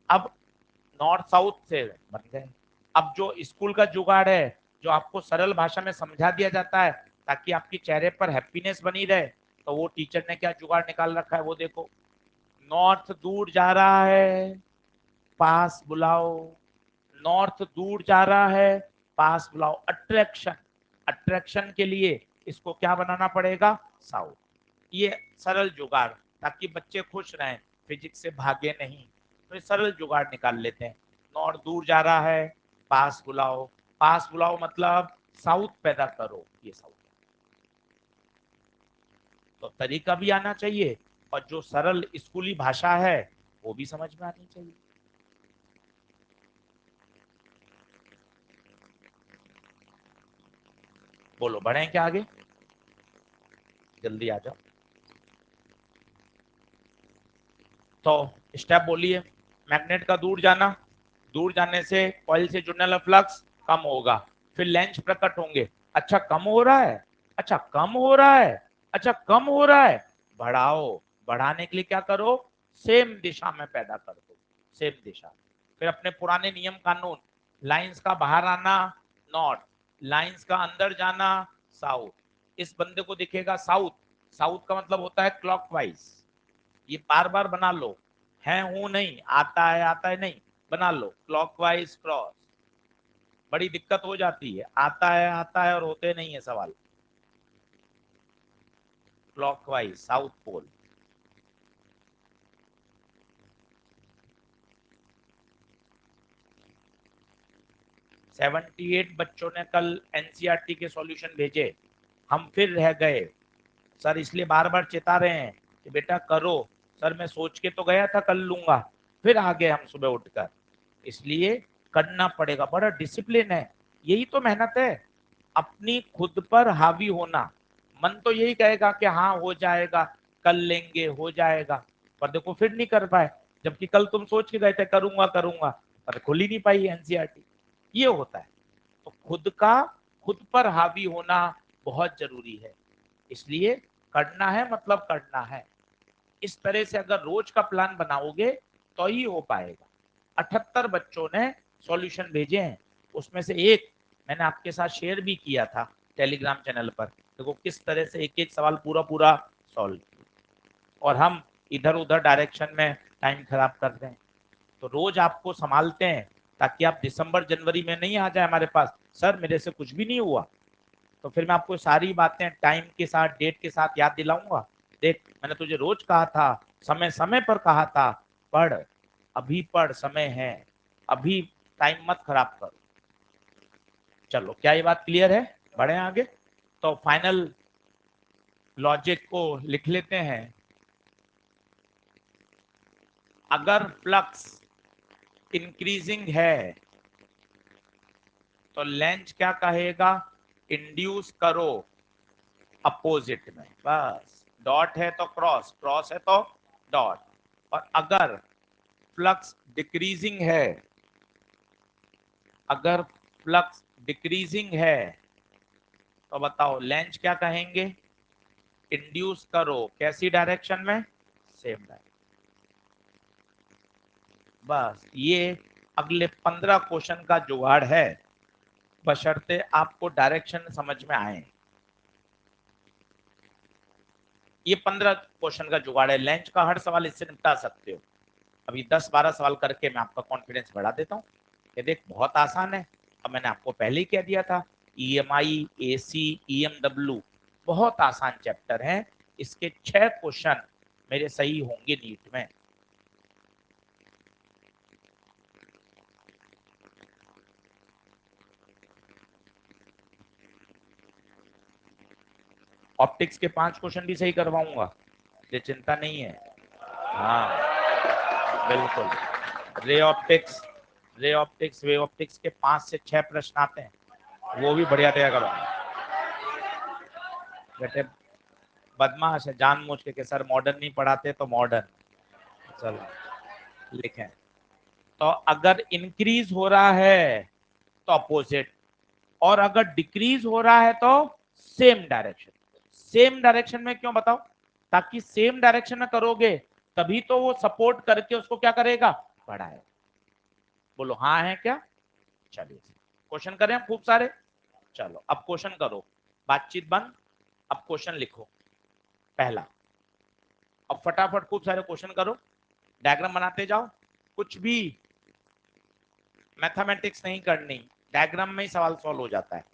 अब नॉर्थ साउथ से बन गए। अब जो स्कूल का जुगाड़ है, जो आपको सरल भाषा में समझा दिया जाता है ताकि आपके चेहरे पर हैप्पीनेस बनी रहे, तो वो टीचर ने क्या जुगाड़ निकाल रखा है वो देखो। नॉर्थ दूर जा रहा है, पास बुलाओ। नॉर्थ दूर जा रहा है, पास बुलाओ। अट्रैक्शन, अट्रैक्शन के लिए इसको क्या बनाना पड़ेगा? साउथ। ये सरल जुगाड़, ताकि बच्चे खुश रहें, फिजिक्स से भागे नहीं। तो ये सरल जुगाड़ निकाल लेते हैं। नॉर्थ दूर जा रहा है, पास बुलाओ। पास बुलाओ मतलब साउथ पैदा करो, ये साउथ। तो तरीका भी आना चाहिए और जो सरल स्कूली भाषा है वो भी समझ में आनी चाहिए। बोलो बढ़े क्या आगे? जल्दी आ जाओ। तो स्टेप बोलिए। मैग्नेट का दूर जाना, दूर जाने से कॉइल से जुड़ने वाला फ्लक्स कम होगा, फिर लेंस प्रकट होंगे। अच्छा कम हो रहा है, अच्छा कम हो रहा है, अच्छा कम हो रहा है, बढ़ाओ। बढ़ाने के लिए क्या करो? सेम दिशा में पैदा कर दो, सेम दिशा। फिर अपने पुराने नियम कानून, लाइंस का बाहर आना नॉर्थ, लाइंस का अंदर जाना साउथ। इस बंदे को दिखेगा साउथ, साउथ का मतलब होता है क्लॉकवाइज। ये बार बार बना लो, है हूं नहीं, आता है नहीं, बना लो क्लॉकवाइज क्रॉस। बड़ी दिक्कत हो जाती है, आता है और होते नहीं है सवाल। Clockwise south pole. 78 बच्चों ने कल एनसीईआरटी के सॉल्यूशन भेजे, हम फिर रह गए। सर इसलिए बार बार चेता रहे हैं कि बेटा करो। सर मैं सोच के तो गया था कल लूंगा, फिर आ गए हम सुबह उठकर। इसलिए करना पड़ेगा, बड़ा डिसिप्लिन है, यही तो मेहनत है। अपनी खुद पर हावी होना। मन तो यही कहेगा कि हाँ हो जाएगा, कल लेंगे, हो जाएगा, पर देखो फिर नहीं कर पाए। जबकि कल तुम सोच के गए थे करूंगा करूंगा, पर खुल ही नहीं पाई एनसीईआरटी। ये होता है। तो खुद का, खुद पर हावी होना बहुत जरूरी है। इसलिए करना है मतलब करना है। इस तरह से अगर रोज का प्लान बनाओगे तो ही हो पाएगा। 78 बच्चों ने सॉल्यूशन भेजे हैं, उसमें से एक मैंने आपके साथ शेयर भी किया था टेलीग्राम चैनल पर। देखो किस तरह से एक एक सवाल पूरा पूरा सॉल्व, और हम इधर उधर डायरेक्शन में टाइम खराब कर रहे हैं। तो रोज आपको संभालते हैं ताकि आप दिसंबर जनवरी में नहीं आ जाए हमारे पास, सर मेरे से कुछ भी नहीं हुआ। तो फिर मैं आपको सारी बातें टाइम के साथ, डेट के साथ याद दिलाऊंगा। देख मैंने तुझे रोज कहा था, समय समय पर कहा था, पढ़, अभी पढ़, समय है अभी, टाइम मत खराब कर। चलो क्या ये बात क्लियर है? बढ़े आगे। तो फाइनल लॉजिक को लिख लेते हैं। अगर फ्लक्स इंक्रीजिंग है तो लेंज क्या कहेगा, इंड्यूस करो अपोजिट में, बस। डॉट है तो क्रॉस, क्रॉस है तो डॉट। और अगर फ्लक्स डिक्रीजिंग है, अगर फ्लक्स डिक्रीजिंग है तो बताओ लेंज क्या कहेंगे, इंड्यूस करो कैसी डायरेक्शन में, सेम डायरेक्शन। बस ये अगले 15 क्वेश्चन का जुगाड़ है, बशर्ते आपको डायरेक्शन समझ में आए। ये 15 क्वेश्चन का जुगाड़ है, लेंज का हर सवाल इससे निपटा सकते हो। अभी 10-12 सवाल करके मैं आपका कॉन्फिडेंस बढ़ा देता हूँ कि देख बहुत आसान है। अब मैंने आपको पहले ही कह दिया था, ईएमआई, एसी, ईएमडब्ल्यू बहुत आसान चैप्टर है। इसके 6 क्वेश्चन मेरे सही होंगे नीट में। ऑप्टिक्स के 5 क्वेश्चन भी सही करवाऊंगा, ये चिंता नहीं है। हाँ बिल्कुल, रे ऑप्टिक्स, रे ऑप्टिक्स, वे ऑप्टिक्स के 5 से 6 प्रश्न आते हैं, वो भी बढ़िया तैयार करवाऊंगा। बेटे बदमाश है जानबूझ के सर मॉडर्न नहीं पढ़ाते तो मॉडर्न। चलो लिखें, तो अगर इंक्रीज हो रहा है तो अपोजिट, और अगर डिक्रीज हो रहा है तो सेम डायरेक्शन। सेम डायरेक्शन में क्यों बताओ, ताकि सेम डायरेक्शन में करोगे तभी तो वो सपोर्ट करके उसको क्या करेगा, बढ़ाएगा। बोलो हाँ है क्या। चलिए क्वेश्चन करें हम खूब सारे। चलो अब क्वेश्चन करो, बातचीत बंद, अब क्वेश्चन लिखो पहला। अब फटाफट खूब सारे क्वेश्चन करो, डायग्राम बनाते जाओ, कुछ भी मैथमेटिक्स नहीं करनी, डायग्राम में ही सवाल सॉल्व हो जाता है।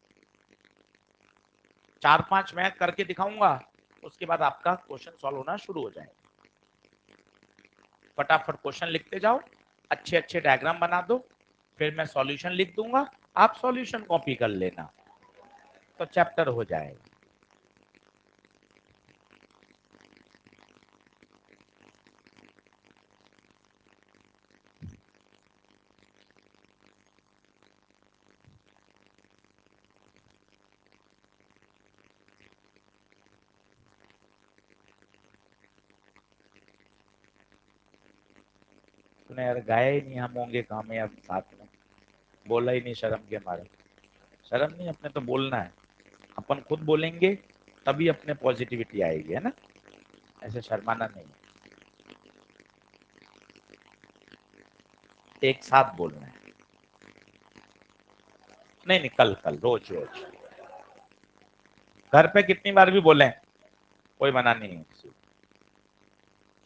4-5 मैं करके दिखाऊंगा, उसके बाद आपका क्वेश्चन सॉल्व होना शुरू हो जाएगा। फटाफट क्वेश्चन लिखते जाओ, अच्छे अच्छे डायग्राम बना दो, फिर मैं सॉल्यूशन लिख दूंगा, आप सॉल्यूशन कॉपी कर लेना, तो चैप्टर हो जाएगा। तूने यार गाया ही नहीं, हम होंगे कहाँ में यार साथ में, बोला ही नहीं शर्म के मारे। शर्म नहीं, अपने तो बोलना है, अपन खुद बोलेंगे तभी अपने पॉजिटिविटी आएगी, है ना, ऐसे शर्माना नहीं, एक साथ बोलना है। नहीं नहीं, कल कल रोज रोज, घर पे कितनी बार भी बोले, कोई मना नहीं है।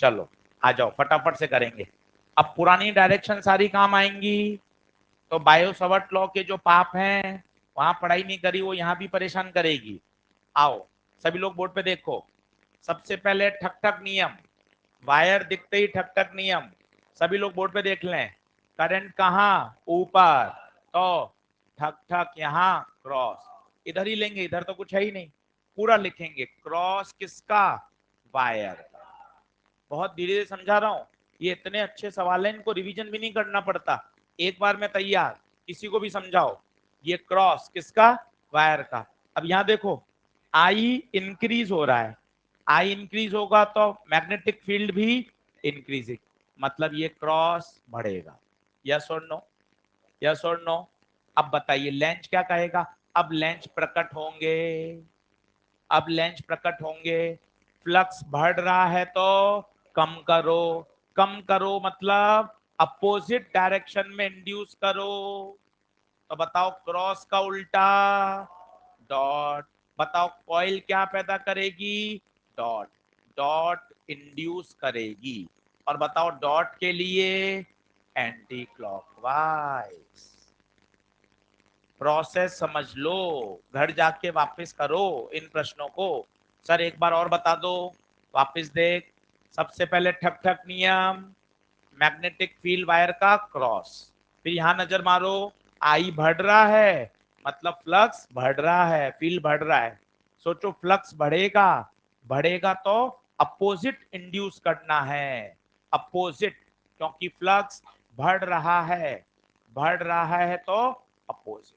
चलो आ जाओ फटाफट से करेंगे। अब पुरानी डायरेक्शन सारी काम आएंगी, तो बायो सवर्ट लॉ के जो पाप हैं, वहां पढ़ाई नहीं करी वो यहाँ भी परेशान करेगी। आओ सभी लोग बोर्ड पे देखो, सबसे पहले ठक ठक नियम, वायर दिखते ही ठक ठक नियम, सभी लोग बोर्ड पे देख लें। करंट कहाँ, ऊपर, तो ठक ठक यहाँ क्रॉस, इधर ही लेंगे, इधर तो कुछ है ही नहीं, पूरा लिखेंगे क्रॉस किसका, वायर का। बहुत धीरे धीरे समझा रहा हूँ, ये इतने अच्छे सवाल हैं, इनको रिवीजन भी नहीं करना पड़ता, एक बार में तैयार, किसी को भी समझाओ। ये क्रॉस किसका, वायर का। अब यहाँ देखो, आई इंक्रीज हो रहा है, आई इंक्रीज होगा तो मैग्नेटिक फील्ड भी इंक्रीजिंग, मतलब ये क्रॉस बढ़ेगा। यस और नो, यस और नो। अब बताइए लेंस क्या कहेगा, अब लेंस प्रकट होंगे, अब लेंस प्रकट होंगे। फ्लक्स बढ़ रहा है तो कम करो, कम करो मतलब अपोजिट डायरेक्शन में इंड्यूस करो, तो बताओ क्रॉस का उल्टा डॉट। बताओ कॉइल क्या पैदा करेगी, डॉट, डॉट इंड्यूस करेगी। और बताओ डॉट के लिए एंटी क्लॉकवाइज। प्रोसेस समझ लो, घर जाके वापस करो इन प्रश्नों को। सर एक बार और बता दो, वापस देख। सबसे पहले ठक ठक नियम, मैग्नेटिक फील्ड वायर का क्रॉस, फिर यहां नजर मारो, आई बढ़ रहा है मतलब फ्लक्स बढ़ रहा है, फील्ड बढ़ रहा है। सोचो फ्लक्स बढ़ेगा, बढ़ेगा तो अपोजिट इंड्यूस करना है, अपोजिट। क्योंकि फ्लक्स बढ़ रहा है, बढ़ रहा है तो अपोजिट।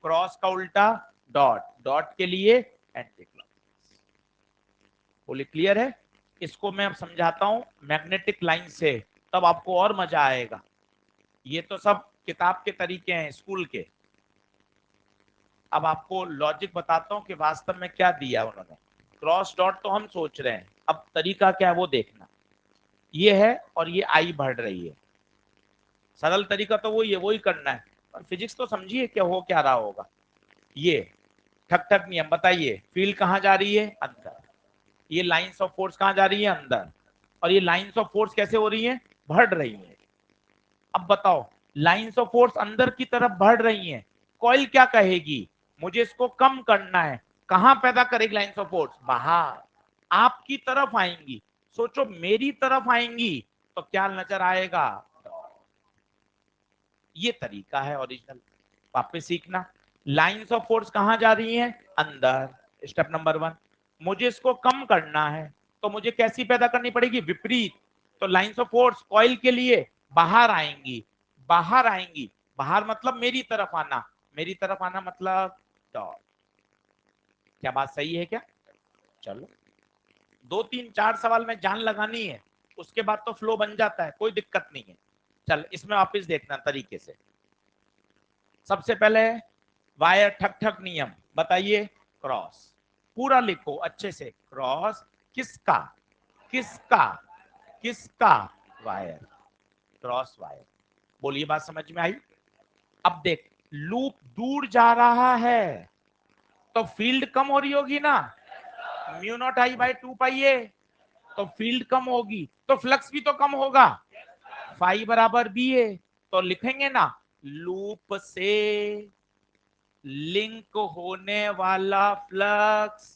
क्रॉस का उल्टा डॉट, डॉट के लिए एंटी क्लॉकवाइज। बोले क्लियर है? इसको मैं अब समझाता हूं मैग्नेटिक लाइन से, तब आपको और मजा आएगा। ये तो सब किताब के तरीके हैं स्कूल के, अब आपको लॉजिक बताता हूं कि वास्तव में क्या दिया उन्होंने। क्रॉस डॉट तो हम सोच रहे हैं, अब तरीका क्या है वो देखना। ये है और ये आई बढ़ रही है, सरल तरीका तो वही है, वही करना है, और फिजिक्स तो समझिए क्या हो क्या रहा होगा। ये ठक ठक नियम बताइए, फील्ड कहाँ जा रही है? अंदर। ये लाइंस ऑफ फोर्स कहाँ जा रही है? अंदर। और ये लाइंस ऑफ फोर्स कैसे हो रही है? बढ़ रही है। अब बताओ, लाइंस ऑफ फोर्स अंदर की तरफ बढ़ रही हैं, कॉइल क्या कहेगी? मुझे इसको कम करना है। कहां पैदा करेगी लाइंस ऑफ फोर्स? बाहर, आपकी तरफ आएंगी। सोचो मेरी तरफ आएंगी तो क्या नजर आएगा? ये तरीका है ओरिजिनल। वापस सीखना, लाइंस ऑफ फोर्स कहां जा रही हैं? अंदर, स्टेप नंबर 1। मुझे इसको कम करना है तो मुझे कैसी पैदा करनी पड़ेगी? विपरीत। तो लाइंस ऑफ फोर्स कॉइल के लिए बाहर आएंगी, बाहर आएंगी। बाहर मतलब मेरी तरफ आना, मेरी तरफ आना मतलब डॉट। क्या बात सही है क्या? चलो, 2 3 4 सवाल में जान लगानी है, उसके बाद तो फ्लो बन जाता है, कोई दिक्कत नहीं है। चल इसमें वापस देखना तरीके से। सबसे पहले वायर ठक ठक नियम बताइए। क्रॉस पूरा लिखो अच्छे से, क्रॉस किसका? किसका? किसका? Wire, cross wire. बोलिए बात समझ में आई? अब देख, लूप दूर जा रहा है तो फील्ड कम हो रही होगी ना, म्यू नॉट आई बाई 2 पाई ए, तो फील्ड कम होगी तो फ्लक्स भी तो कम होगा, फाई बराबर बी ए। तो लिखेंगे ना, लूप से लिंक होने वाला फ्लक्स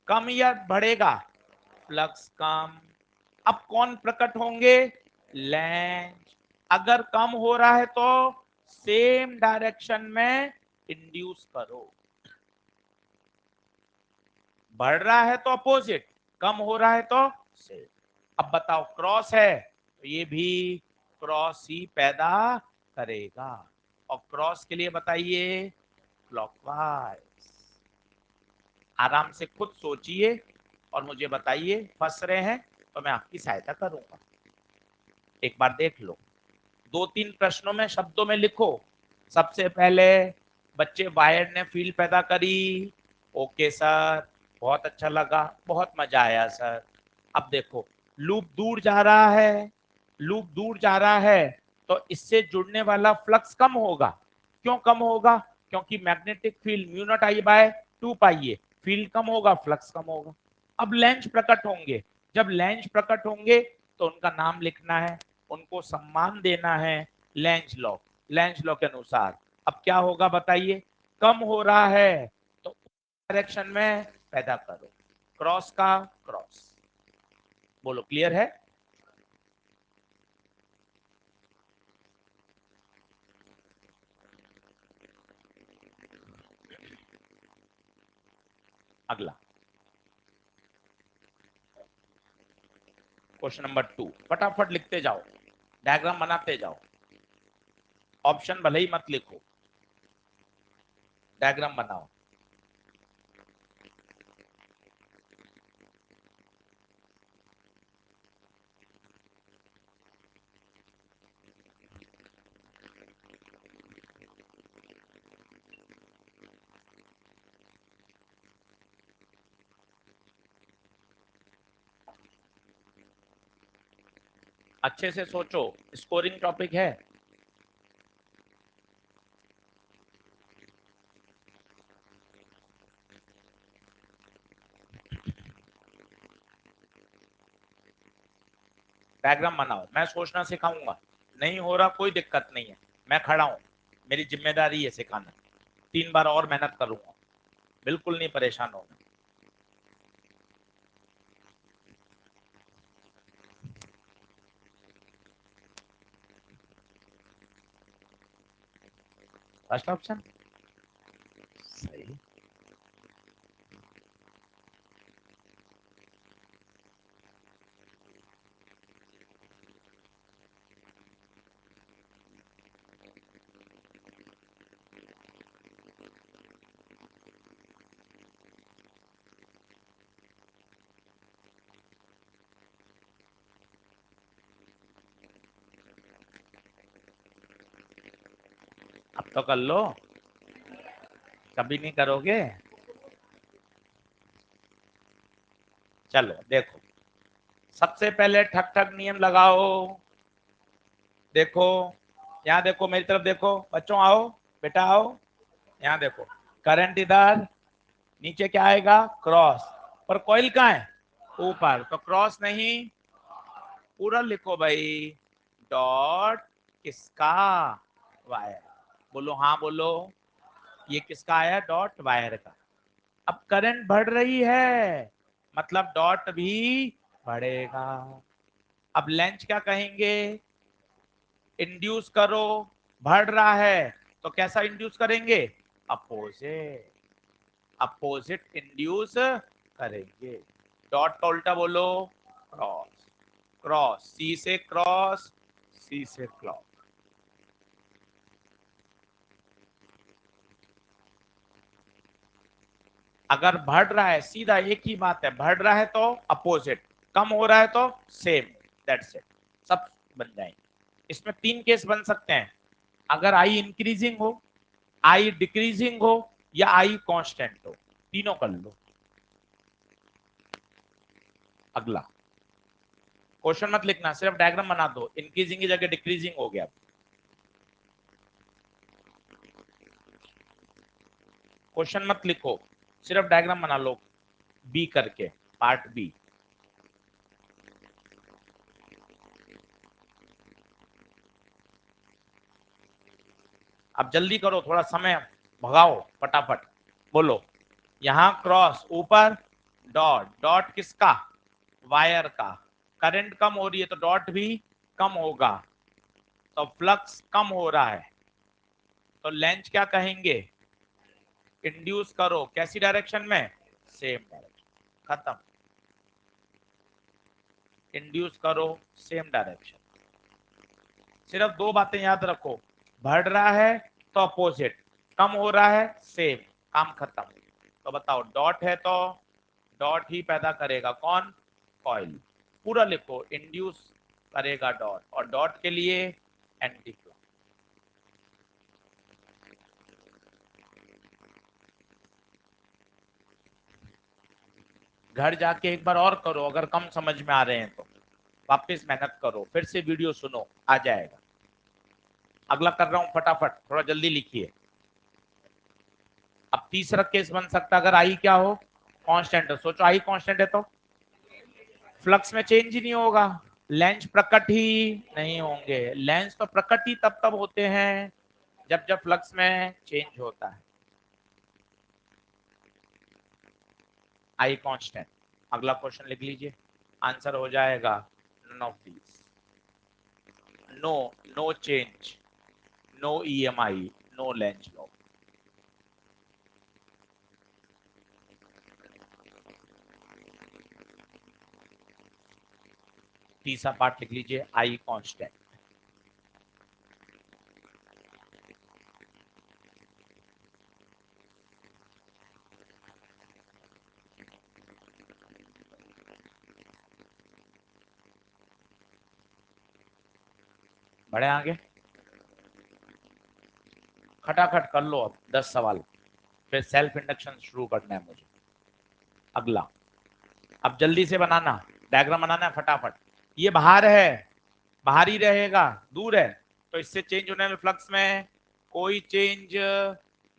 कम या बढ़ेगा? फ्लक्स कम। अब कौन प्रकट होंगे? लैंज। अगर कम हो रहा है तो सेम डायरेक्शन में इंड्यूस करो, बढ़ रहा है तो अपोजिट, कम हो रहा है तो सेम। अब बताओ, क्रॉस है तो ये भी क्रॉस ही पैदा करेगा, और क्रॉस के लिए बताइए क्लॉकवाइज। आराम से खुद सोचिए और मुझे बताइए, फंस रहे हैं तो मैं आपकी सहायता करूंगा। एक बार देख लो, 2 3 प्रश्नों में शब्दों में लिखो। सबसे पहले, बच्चे वायर ने फील्ड पैदा करी। ओके सर, बहुत अच्छा लगा, बहुत मजा आया सर। अब देखो, लूप दूर जा रहा है, लूप दूर जा रहा है तो इससे जुड़ने वाला फ्लक्स कम होगा। क्यों कम होगा? क्योंकि magnetic field mu not I bye 2 pi A, field कम होगा फ्लक्स कम होगा। अब लेंस प्रकट होंगे, जब लेंस प्रकट होंगे तो उनका नाम लिखना है, उनको सम्मान देना है, लेंस लॉ, लेंस लॉ के अनुसार। अब क्या होगा बताइए? कम हो रहा है तो डायरेक्शन में पैदा करो, क्रॉस का क्रॉस। बोलो क्लियर है? अगला क्वेश्चन नंबर 2, फटाफट लिखते जाओ, डायग्राम बनाते जाओ, ऑप्शन भले ही मत लिखो, डायग्राम बनाओ। अच्छे से सोचो, स्कोरिंग टॉपिक है। डायग्राम बनाओ, मैं सोचना सिखाऊंगा, नहीं हो रहा कोई दिक्कत नहीं है, मैं खड़ा हूं, मेरी जिम्मेदारी है सिखाना। 3 बार और मेहनत करूंगा, बिल्कुल नहीं परेशान होना। फर्स्ट ऑप्शन सही। तो कर लो, कभी नहीं करोगे? चलो देखो, सबसे पहले ठक ठक नियम लगाओ। देखो, यहाँ देखो, मेरी तरफ देखो बच्चों, आओ बेटा आओ, यहाँ देखो, करंट इधर, नीचे क्या आएगा? क्रॉस। पर कॉइल कहाँ है? ऊपर, तो क्रॉस नहीं, पूरा लिखो भाई। डॉट किसका? वायर। बोलो हाँ बोलो, ये किसका आया? डॉट वायर का। अब करंट बढ़ रही है, मतलब डॉट भी बढ़ेगा। अब लेंथ क्या कहेंगे? इंड्यूस करो, बढ़ रहा है तो कैसा इंड्यूस करेंगे? अपोजिट, अपोजिट इंड्यूस करेंगे। डॉट का उल्टा बोलो, क्रॉस। क्रॉस, सी से क्रॉस, सी से क्रॉस। अगर बढ़ रहा है, सीधा एक ही बात है, बढ़ रहा है तो अपोजिट, कम हो रहा है तो सेम, दैट्स इट, सब बन जाएंगे। इसमें तीन केस बन सकते हैं, अगर आई इंक्रीजिंग हो, आई डिक्रीजिंग हो, या आई कांस्टेंट हो, तीनों कर लो। अगला क्वेश्चन मत लिखना, सिर्फ डायग्राम बना दो, इंक्रीजिंग की जगह डिक्रीजिंग हो गया। क्वेश्चन मत लिखो, सिर्फ डायग्राम बना लो, बी करके, पार्ट बी। अब जल्दी करो, थोड़ा समय भगाओ फटाफट। बोलो, यहां क्रॉस, ऊपर डॉट, डॉट किसका? वायर का। करंट कम हो रही है तो डॉट भी कम होगा, तो फ्लक्स कम हो रहा है, तो लेंथ क्या कहेंगे? इंड्यूस करो, कैसी डायरेक्शन में? सेम डायरेक्शन, खत्म। इंड्यूस करो, सेम डायरेक्शन। सिर्फ दो बातें याद रखो, बढ़ रहा है तो अपोजिट, कम हो रहा है सेम, काम खत्म। तो बताओ, डॉट है तो डॉट ही पैदा करेगा कौन? कॉइल। पूरा लिखो, इंड्यूस करेगा डॉट, और डॉट के लिए एंटी क्लॉक। घर जाके एक बार और करो, अगर कम समझ में आ रहे हैं तो वापस मेहनत करो, फिर से वीडियो सुनो, आ जाएगा। अगला कर रहा हूं फटाफट, थोड़ा जल्दी लिखिए। अब तीसरा केस बन सकता है, अगर आई क्या हो? कांस्टेंट हो। सोचो आई कांस्टेंट है तो फ्लक्स में चेंज ही नहीं होगा, लेंस प्रकट ही नहीं होंगे। लेंस तो प्रकट ही तब तब होते हैं जब जब फ्लक्स में चेंज होता है। आई कांस्टेंट। अगला क्वेश्चन लिख लीजिए, आंसर हो जाएगा none of these. No, no change, no EMI, no Lenz law. तीसरा पार्ट लिख लीजिए, आई कांस्टेंट। बढ़े आगे, खटाखट कर लो, अब 10 सवाल, फिर सेल्फ इंडक्शन शुरू करना है मुझे। अगला, अब जल्दी से बनाना, डायग्राम बनाना है फटाफट। ये बाहर है, बाहर ही रहेगा, दूर है, तो इससे चेंज होने वाले फ्लक्स में कोई चेंज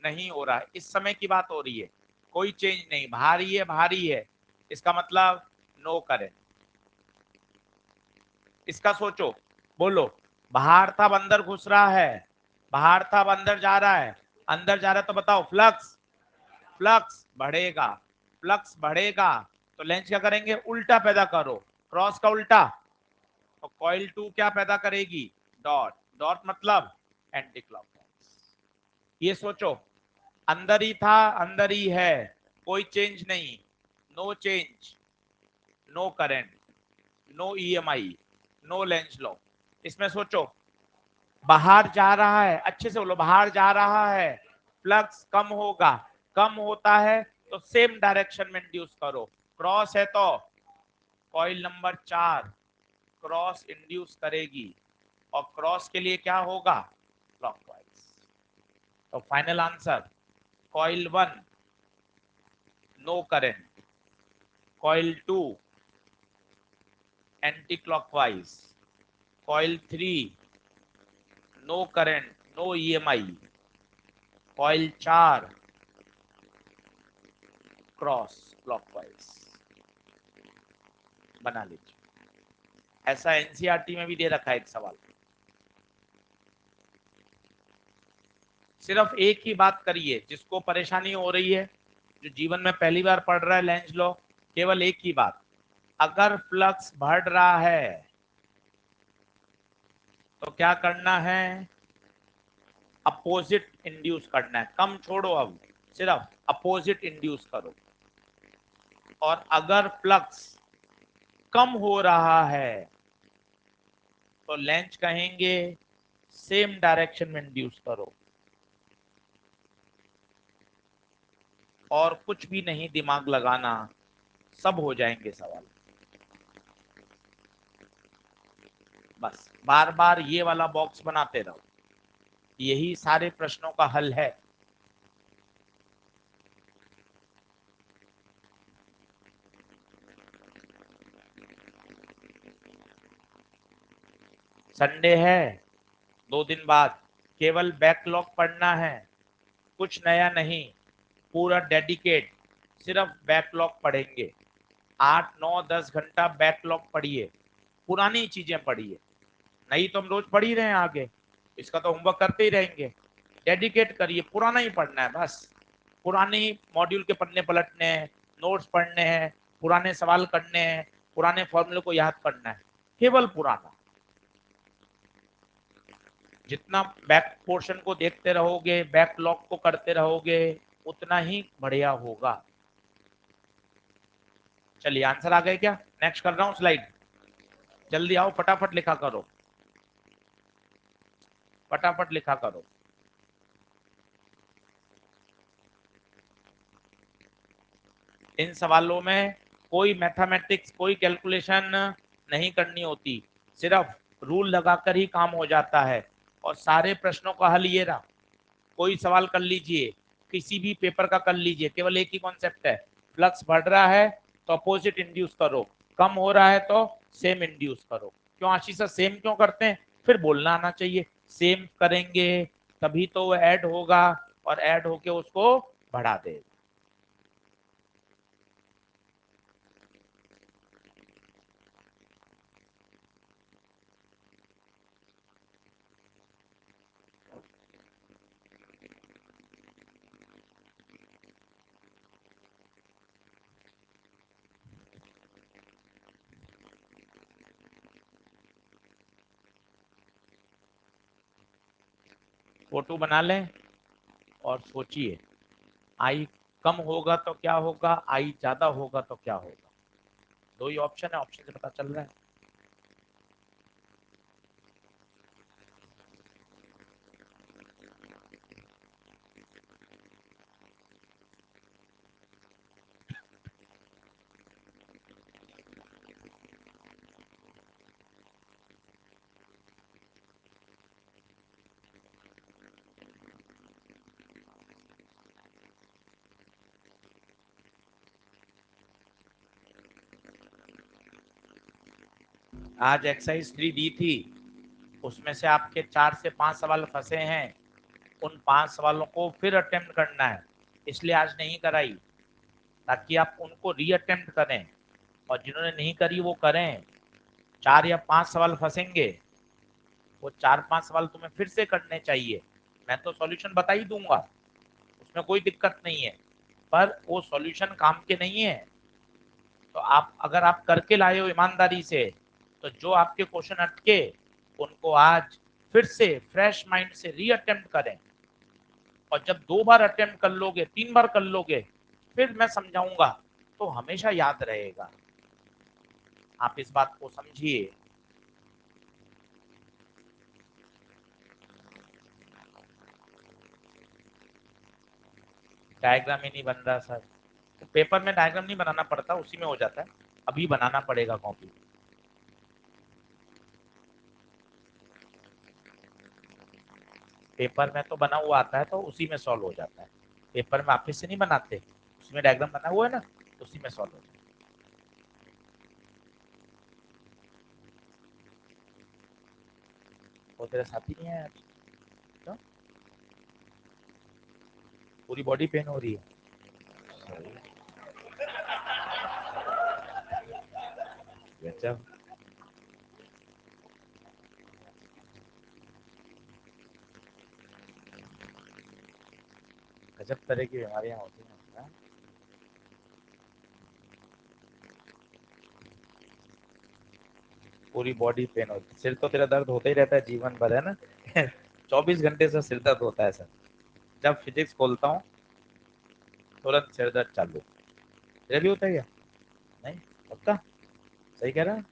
नहीं हो रहा है। इस समय की बात हो रही है, कोई चेंज नहीं, बाहर ही है, बाहर ही है, इसका मतलब नो करेंट। इसका सोचो, बोलो, बाहर था अब अंदर घुस रहा है, बाहर था अब अंदर जा रहा है, अंदर जा रहा है तो बताओ फ्लक्स, फ्लक्स बढ़ेगा, फ्लक्स बढ़ेगा तो लेंस क्या करेंगे? उल्टा पैदा करो, क्रॉस का उल्टा, तो कॉइल 2 क्या पैदा करेगी? डॉट। डॉट मतलब एंटी क्लॉकवाइज। ये सोचो, अंदर ही था, अंदर ही है, कोई चेंज नहीं, no change, no current, no EMI, no Lenz law. इसमें सोचो, बाहर जा रहा है, अच्छे से बोलो, बाहर जा रहा है, फ्लक्स कम होगा, कम होता है तो सेम डायरेक्शन में इंड्यूस करो। क्रॉस है तो कॉइल नंबर 4 क्रॉस इंड्यूस करेगी, और क्रॉस के लिए क्या होगा? क्लॉकवाइज। तो final answer, coil 1 no current, coil 2 anti clockwise, coil 3 no current no EMI, coil 4 cross clockwise. बना लीजिए, ऐसा एनसीईआरटी में भी दे रखा है एक सवाल। सिर्फ एक ही बात करिए, जिसको परेशानी हो रही है, जो जीवन में पहली बार पढ़ रहा है लेंज लॉ, केवल एक ही बात, अगर फ्लक्स बढ़ रहा है तो क्या करना है, अपोजिट इंड्यूस करना है। कम छोड़ो, अब सिर्फ अपोजिट इंड्यूस करो। और अगर फ्लक्स कम हो रहा है तो लेंज कहेंगे सेम डायरेक्शन में इंड्यूस करो। और कुछ भी नहीं दिमाग लगाना, सब हो जाएंगे सवाल। बस बार बार ये वाला बॉक्स बनाते रहो, यही सारे प्रश्नों का हल है। संडे है, 2 दिन बाद केवल बैकलॉग पढ़ना है, कुछ नया नहीं, पूरा डेडिकेट सिर्फ बैकलॉग पढ़ेंगे। 8 9 10 घंटा बैकलॉग पढ़िए, पुरानी चीजें पढ़िए, नहीं तो हम रोज पढ़ ही रहे हैं आगे, इसका तो होमवर्क करते ही रहेंगे। डेडिकेट करिए, पुराना ही पढ़ना है बस, पुराने मॉड्यूल के पन्ने पलटने हैं, नोट्स पढ़ने हैं, पुराने सवाल करने हैं, पुराने फॉर्मूले को याद करना है, केवल पुराना। जितना बैक पोर्शन को देखते रहोगे, बैकलॉग को करते रहोगे, उतना ही बढ़िया होगा। चलिए आंसर आ गए क्या? नेक्स्ट कर रहा हूं स्लाइड, जल्दी आओ, फटाफट लिखा करो, फटाफट लिखा करो। इन सवालों में कोई मैथमेटिक्स, कोई कैलकुलेशन नहीं करनी होती, सिर्फ रूल लगाकर ही काम हो जाता है। और सारे प्रश्नों का हल ये रहा, कोई सवाल कर लीजिए, किसी भी पेपर का कर लीजिए, केवल एक ही कॉन्सेप्ट है, फ्लक्स बढ़ रहा है तो अपोजिट इंड्यूस करो, कम हो रहा है तो सेम इंड्यूस करो। क्यों आशीष सर सेम क्यों करते हैं? फिर बोलना आना चाहिए, सेम करेंगे तभी तो वो ऐड होगा, और ऐड होके उसको बढ़ा देगा। फोटो बना लें और सोचिए, आई कम होगा तो क्या होगा, आई ज्यादा होगा तो क्या होगा। दो ही ऑप्शन है, ऑप्शन से पता चल रहा है। आज एक्सरसाइज 3 दी थी, उसमें से आपके 4 से 5 सवाल फंसे हैं, उन 5 सवालों को फिर अटेम्प्ट करना है, इसलिए आज नहीं कराई, ताकि आप उनको री अटेम्प्ट करें, और जिन्होंने नहीं करी वो करें। 4 या 5 सवाल फंसेंगे, वो 4 5 सवाल तुम्हें फिर से करने चाहिए। मैं तो सॉल्यूशन बता ही दूंगा, उसमें कोई दिक्कत नहीं है, पर वो सॉल्यूशन काम के नहीं है। तो आप अगर आप करके लाए हो ईमानदारी से, तो जो आपके क्वेश्चन अटके उनको आज फिर से फ्रेश माइंड से री अटेम्प्ट करें। और जब 2 बार अटेम्प्ट कर लोगे, 3 बार कर लोगे, फिर मैं समझाऊंगा तो हमेशा याद रहेगा। आप इस बात को समझिए। डायग्राम ही नहीं बन रहा सर, तो पेपर में डायग्राम नहीं बनाना पड़ता, उसी में हो जाता है, अभी बनाना पड़ेगा कॉपी। पेपर में तो बना हुआ आता है तो उसी में सॉल्व हो जाता है। पेपर में वापस से नहीं बनाते, उसमें डायग्राम बना हुआ है ना, उसी में सॉल्व हो जाता है। वो तेरा साथी नहीं है आज? क्यों? पूरी बॉडी पेन हो रही है? गजब। गजब तरह की बीमारियां होती हैं। पूरी बॉडी पेन होती है। सिर तो तेरा दर्द होता ही रहता है जीवन भर, है ना? 24 घंटे से सिर दर्द होता है सर। जब फिजिक्स खोलता हूँ तुरंत सिर दर्द चालू। तेरा भी होता है क्या? नहीं? पक्का? सही कह रहा है?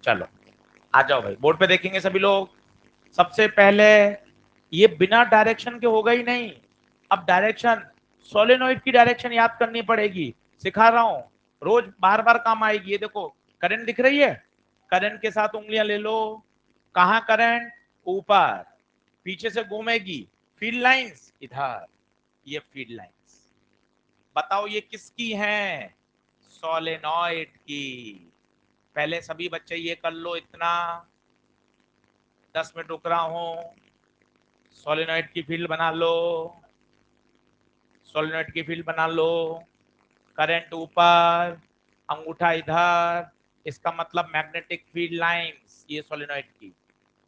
चलो आ जाओ भाई, बोर्ड पे देखेंगे सभी लोग। सबसे पहले ये बिना डायरेक्शन के होगा ही नहीं। अब डायरेक्शन, सोलेनोइड की डायरेक्शन याद करनी पड़ेगी। सिखा रहा हूं, रोज बार बार काम आएगी। ये देखो, करंट दिख रही है, करंट के साथ उंगलियां ले लो। कहां करंट? ऊपर। पीछे से घूमेगी, फील्ड लाइंस इधर, ये फील्ड लाइंस। बताओ ये किसकी है? सोलेनोइड की। पहले सभी बच्चे ये कर लो इतना, 10 मिनट रुक रहा हूं। सोलेनोइड की फील्ड बना लो, सोलेनोइड की फील्ड बना लो। करंट ऊपर, अंगूठा इधर, इसका मतलब मैग्नेटिक फील्ड लाइंस, ये सोलेनोइड की।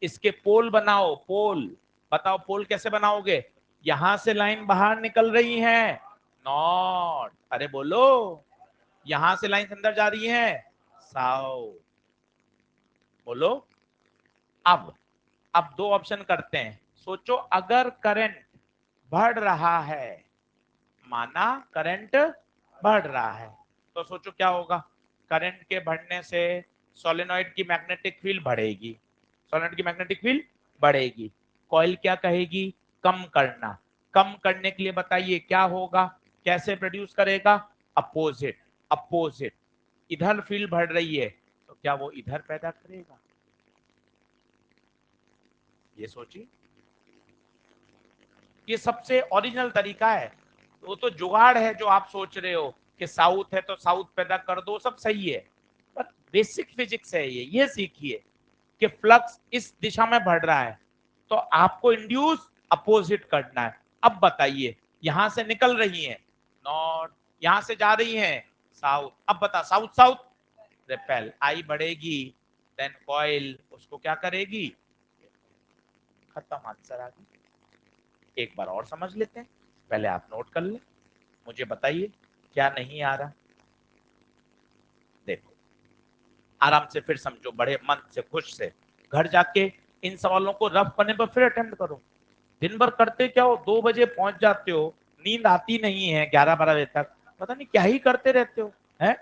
इसके पोल बनाओ, पोल। बताओ पोल कैसे बनाओगे? यहां से लाइन बाहर निकल रही है, नॉर्थ। अरे बोलो, यहां से लाइन अंदर जा रही है, साउथ। बोलो। अब अब दो ऑप्शन करते हैं। सोचो अगर करंट बढ़ रहा है, माना करंट बढ़ रहा है, तो सोचो क्या होगा? करंट के बढ़ने से सोलेनोइड की मैग्नेटिक फील्ड बढ़ेगी, सोलेनोइड की मैग्नेटिक फील्ड बढ़ेगी। कॉइल क्या कहेगी? कम करना। कम करने के लिए बताइए क्या होगा, कैसे प्रोड्यूस करेगा? Opposite, opposite. इधर फील्ड बढ़ रही है तो क्या वो इधर पैदा करेगा? ये सोचिए। ये सबसे ओरिजिनल तरीका है। वो तो जुगाड़ है जो आप सोच रहे हो कि साउथ है तो साउथ पैदा कर दो, सब सही है, पर बेसिक फिजिक्स है ये सीखिए कि फ्लक्स इस दिशा में बढ़ रहा है तो आपको इंड्यूस अपोजिट करना है। अब बताइए, यहां से निकल रही है नॉर्थ, यहां से जा रही है साउथ। अब बता, साउथ साउथ रिपेल, आई बढ़ेगी, देन कॉइल उसको क्या करेगी? खत्म, आंसर आ गया। एक बार और समझ लेते हैं, पहले आप नोट कर ले, मुझे बताइए क्या नहीं आ रहा। देखो, आराम से फिर समझो, बड़े मन से, खुश से। घर जाके इन सवालों को रफ करने पर फिर अटेम्प्ट करो। दिन भर करते क्या हो, 2 बजे पहुंच जाते हो, नींद आती नहीं है 11-12 बजे तक, पता नहीं क्या ही करते रहते हो, है?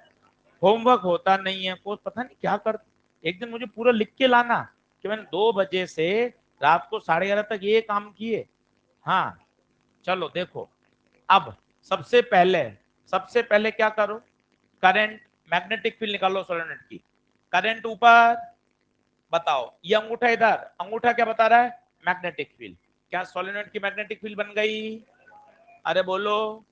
होमवर्क होता नहीं है, कुछ पता नहीं क्या करते। एक दिन मुझे पूरा लिख के लाना कि मैंने 2 बजे से रात को 11:30 तक ये काम किए। हाँ, चलो देखो। अब सबसे पहले क्या करो? करंट, मैग्नेटिक फील्ड निकालो सोलेनोइड की। करंट ऊपर, बताओ ये अंगूठा इधर, अंगूठा क्या बता रहा है? Magnetic field. क्या सोलेनोइड की मैग्नेटिक फील्ड बन गई? अरे बोलो।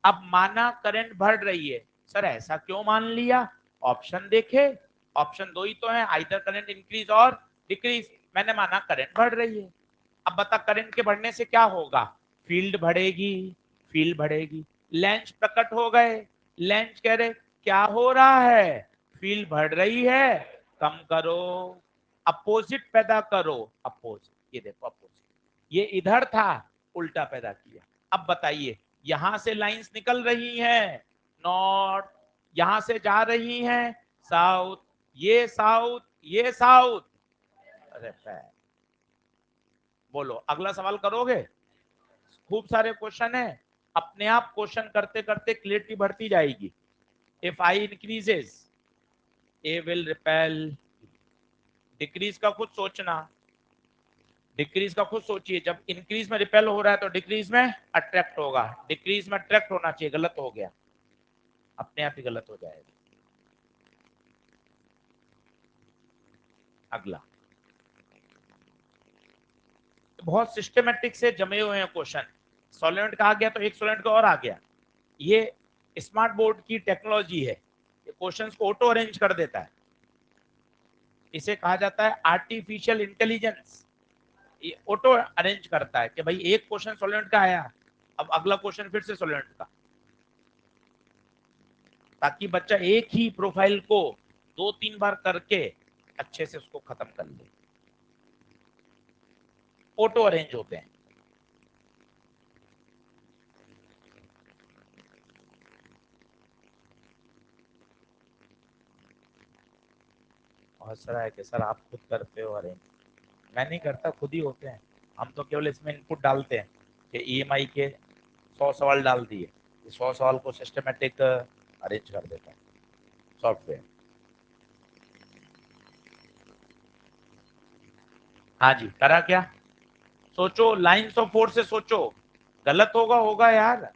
अब माना करंट बढ़ रही है, सर ऐसा क्यों मान लिया? ऑप्शन देखे, ऑप्शन दो ही तो है, आइदर करंट इंक्रीज और डिक्रीज। मैंने माना करंट बढ़ रही है। अब बता, करंट के बढ़ने से क्या होगा? फील्ड बढ़ेगी, फील्ड बढ़ेगी। लेंस प्रकट हो गए, लेंस कह रहे क्या हो रहा है? फील्ड बढ़ रही है, कम करो, अपोजिट पैदा करो। अपोजिट, ये देखो अपोजिट, ये इधर था, उल्टा पैदा किया। अब बताइए, यहां से लाइंस निकल रही हैं नॉर्थ, यहां से जा रही हैं साउथ, ये साउथ, ये साउथ। अरे बोलो अगला सवाल करोगे? खूब सारे क्वेश्चन है, अपने आप क्वेश्चन करते करते क्लियरिटी बढ़ती जाएगी। If I increases, A will repel. Decrease का खुद सोचना, डिक्रीज का खुद सोचिए, जब इंक्रीज में रिपेल हो रहा है तो डिक्रीज में अट्रैक्ट होगा, डिक्रीज में अट्रैक्ट होना चाहिए, गलत हो गया, अपने आप ही गलत हो जाएगा। अगला, बहुत सिस्टमेटिक से जमे हुए हैं क्वेश्चन। सॉल्वेंट का आ गया तो एक सॉल्वेंट का और आ गया। ये स्मार्ट बोर्ड की टेक्नोलॉजी है, ये क्वेश्चंस को ऑटो अरेंज कर देता है। इसे कहा जाता है आर्टिफिशियल इंटेलिजेंस। ये ऑटो अरेंज करता है कि भाई एक क्वेश्चन सॉल्वेंट का आया, अब अगला क्वेश्चन फिर से सॉल्वेंट का, ताकि बच्चा एक ही प्रोफाइल को 2-3 बार करके अच्छे से उसको खत्म कर ले। ऑटो अरेंज होते हैं। बहुत सारा है कि सर आप खुद करते हो अरेंज। मैं नहीं करता, खुद ही होते हैं। हम तो केवल इसमें इनपुट डालते हैं कि ईएमआई के 100 सवाल डाल दिए, 100 सवाल को सिस्टमेटिक अरेंज कर देता है सॉफ्टवेयर। हाँ जी, करा क्या? सोचो, लाइन्स ऑफ फोर्स से सोचो। गलत होगा होगा यार,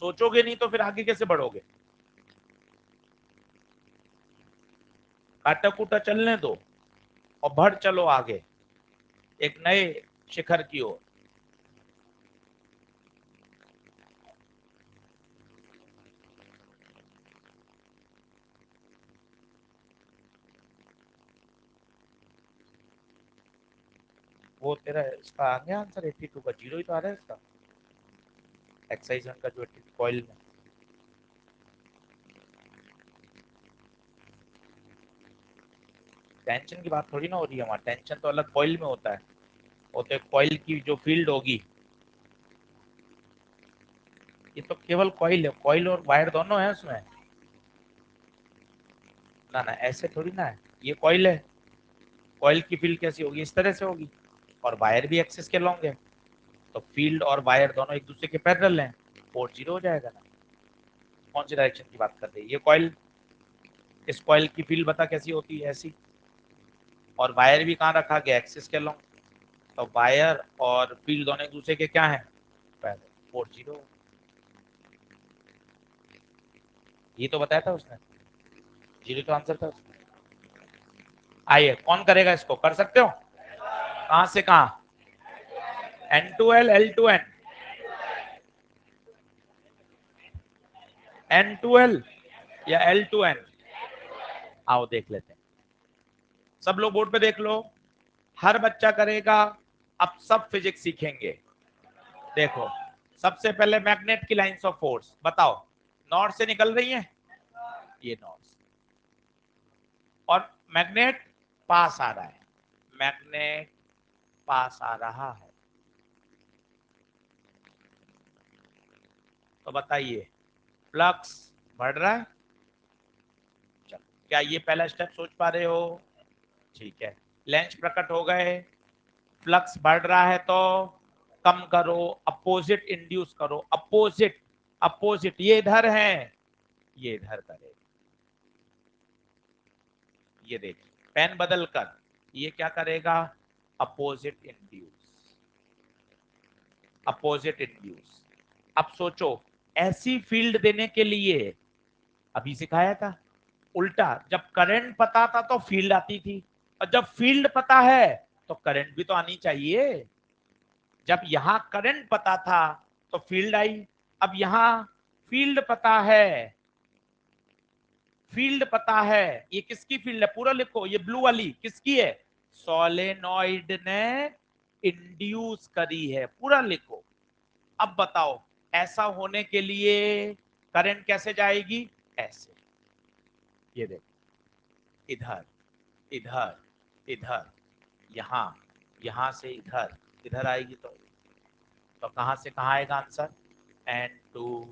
सोचोगे नहीं तो फिर आगे कैसे बढ़ोगे? काटा कूटा चलने दो और बढ़ चलो आगे एक नए शिखर की ओर। वो तेरा इसका आ गया आंसर 82 का, जीरो ही तो आ रहा है इसका एक्सरसाइज का जो कॉइल में। टेंशन की बात थोड़ी ना हो रही है, हमारा टेंशन तो अलग कॉइल में होता है। वो तो कॉइल की जो फील्ड होगी, ये तो केवल कॉइल है, कॉइल और वायर दोनों है उसमें। ना ना, ऐसे थोड़ी ना है, ये कॉइल है, कॉइल की फील्ड कैसी होगी? इस तरह से होगी, और वायर भी एक्सिस के लॉन्ग है, तो फील्ड और वायर दोनों एक दूसरे के पैरेलल हैं, फोर्स जीरो हो जाएगा ना। कौन सी डायरेक्शन की बात कर रही है? ये कॉइल, इस कॉइल की फील्ड बता कैसी होती है? ऐसी। और वायर भी कहाँ रखा गया? एक्सिस के लॉन्ग, तो वायर और फील्ड दोनों एक दूसरे के क्या है? Parallel, force zero. ये तो बताया था उसने, जीरो तो आंसर था उसका। आइए, कौन करेगा इसको? कर सकते हो? कहां से कहां? N2L L2N, N2L या L2N? आओ देख लेते हैं। सब लोग बोर्ड पे देख लो, हर बच्चा करेगा। अब सब फिजिक्स सीखेंगे। देखो, सबसे पहले मैग्नेट की लाइंस ऑफ फोर्स बताओ। नॉर्थ से निकल रही है, ये नॉर्थ से, और मैग्नेट पास आ रहा है, मैग्नेट पास आ रहा है। तो बताइए, फ्लक्स बढ़ रहा है? चलो, क्या ये पहला स्टेप सोच पा रहे हो? ठीक है, लेंस प्रकट हो गए। फ्लक्स बढ़ रहा है तो कम करो, अपोजिट इंड्यूस करो, अपोजिट। अपोजिट ये इधर है, ये इधर करे। ये देखिए, पेन बदल कर ये क्या करेगा? Opposite induce, opposite induce. अब सोचो, ऐसी फील्ड देने के लिए अभी सिखाया था, उल्टा जब करंट पता था तो फील्ड आती थी, और जब फील्ड पता है तो करंट भी तो आनी चाहिए। जब यहां करंट पता था तो फील्ड आई, अब यहां फील्ड पता है, फील्ड पता है। ये किसकी फील्ड है? पूरा लिखो, ये ब्लू वाली किसकी है? सोलेनॉइड ने इंड्यूस करी है, पूरा लिखो। अब बताओ, ऐसा होने के लिए करंट कैसे जाएगी? ऐसे, ये देखो, इधर, इधर, इधर, यहां, यहां से इधर, इधर आएगी तो कहां से कहां आएगा आंसर? N2।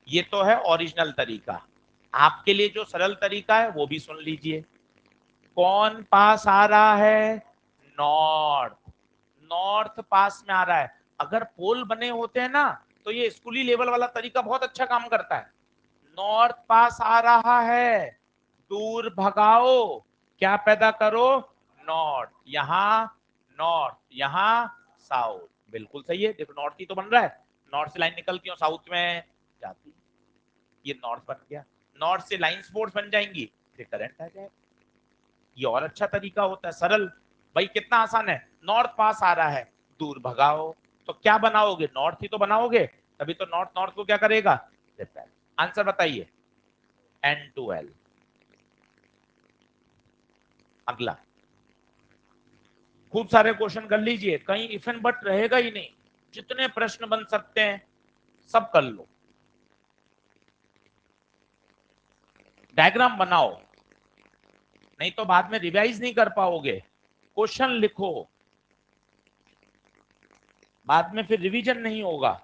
ये तो है ओरिजिनल तरीका। आपके लिए जो सरल तरीका है वो भी सुन लीजिए। कौन पास आ रहा है? नॉर्थ, नॉर्थ पास में आ रहा है। अगर पोल बने होते हैं ना, तो ये स्कूली लेवल वाला तरीका बहुत अच्छा काम करता है। नॉर्थ पास आ रहा है, दूर भगाओ, क्या पैदा करो? नॉर्थ, यहां नॉर्थ, यहां साउथ। बिल्कुल सही है, देखो नॉर्थ ही तो बन रहा है, नॉर्थ से लाइन निकलती है साउथ में जाती है, ये नॉर्थ बन गया। नॉर्थ से लाइन फोर्स बन जाएंगी, फिर करंट आ जाएगा। ये और अच्छा तरीका होता है, सरल। भाई कितना आसान है, नॉर्थ पास आ रहा है, दूर भगाओ। तो क्या बनाओगे, नॉर्थ ही तो बनाओगे, तभी तो नॉर्थ नॉर्थ को क्या करेगा, रिपेल। आंसर बताइए, N2L। अगला, खूब सारे क्वेश्चन कर लीजिए, कहीं इफ एंड बट रहेगा ही नहीं, जितने प्रश्न बन सकते हैं सब कर लो। डायग्राम बनाओ, नहीं तो बाद में रिवाइज नहीं कर पाओगे। क्वेश्चन लिखो, बाद में फिर रिवीजन नहीं होगा।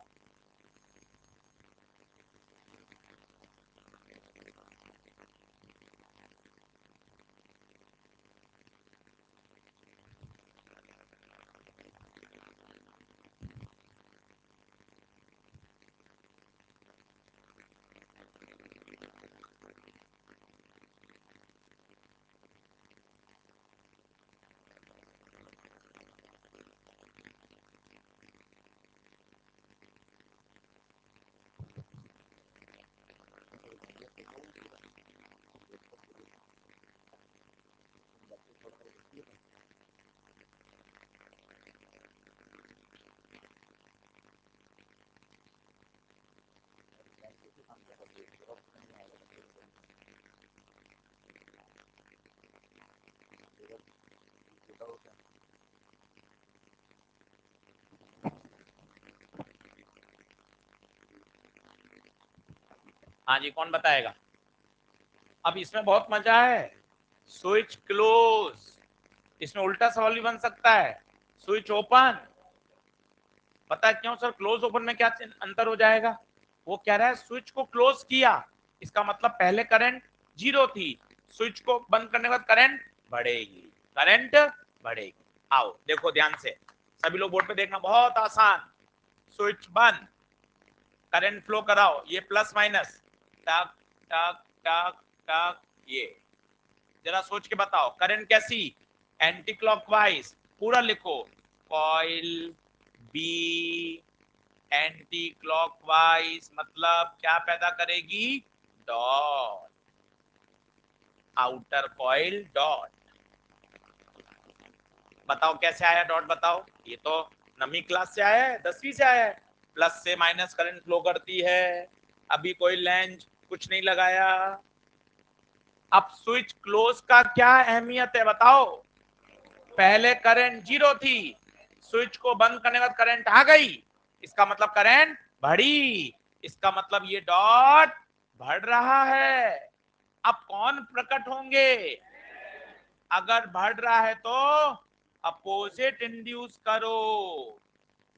हाँ जी, कौन बताएगा। अब इसमें बहुत मजा है, स्विच क्लोज, इसमें उल्टा सवाल भी बन सकता है, स्विच ओपन। पता है क्यों सर, क्लोज ओपन में क्या अंतर हो जाएगा, वो कह रहा है स्विच को क्लोज किया, इसका मतलब पहले करंट जीरो थी, स्विच को बंद करने के बाद करंट बढ़ेगी, करंट बढ़ेगी। आओ देखो ध्यान से, सभी लोग बोर्ड पे देखना, बहुत आसान। स्विच बंद, करंट फ्लो कराओ, ये प्लस माइनस, टक टक टक टक, ये जरा सोच के बताओ, करंट कैसी, एंटी क्लॉकवाइज, पूरा लिखो, कॉइल बी एंटी क्लॉकवाइज मतलब क्या पैदा करेगी, डॉट, आउटर कॉइल डॉट। बताओ कैसे आया डॉट, बताओ, ये तो नवी क्लास से आया है, 10वीं से आया है, प्लस से माइनस करंट फ्लो करती है, अभी कोई लेंस कुछ नहीं लगाया। अब स्विच क्लोज का क्या अहमियत है बताओ, पहले करंट जीरो थी, स्विच को बंद करने के बाद करंट आ गई, इसका मतलब करंट बढ़ी, इसका मतलब ये डॉट बढ़ रहा है। अब कौन प्रकट होंगे, अगर बढ़ रहा है तो अपोजिट इंड्यूस करो,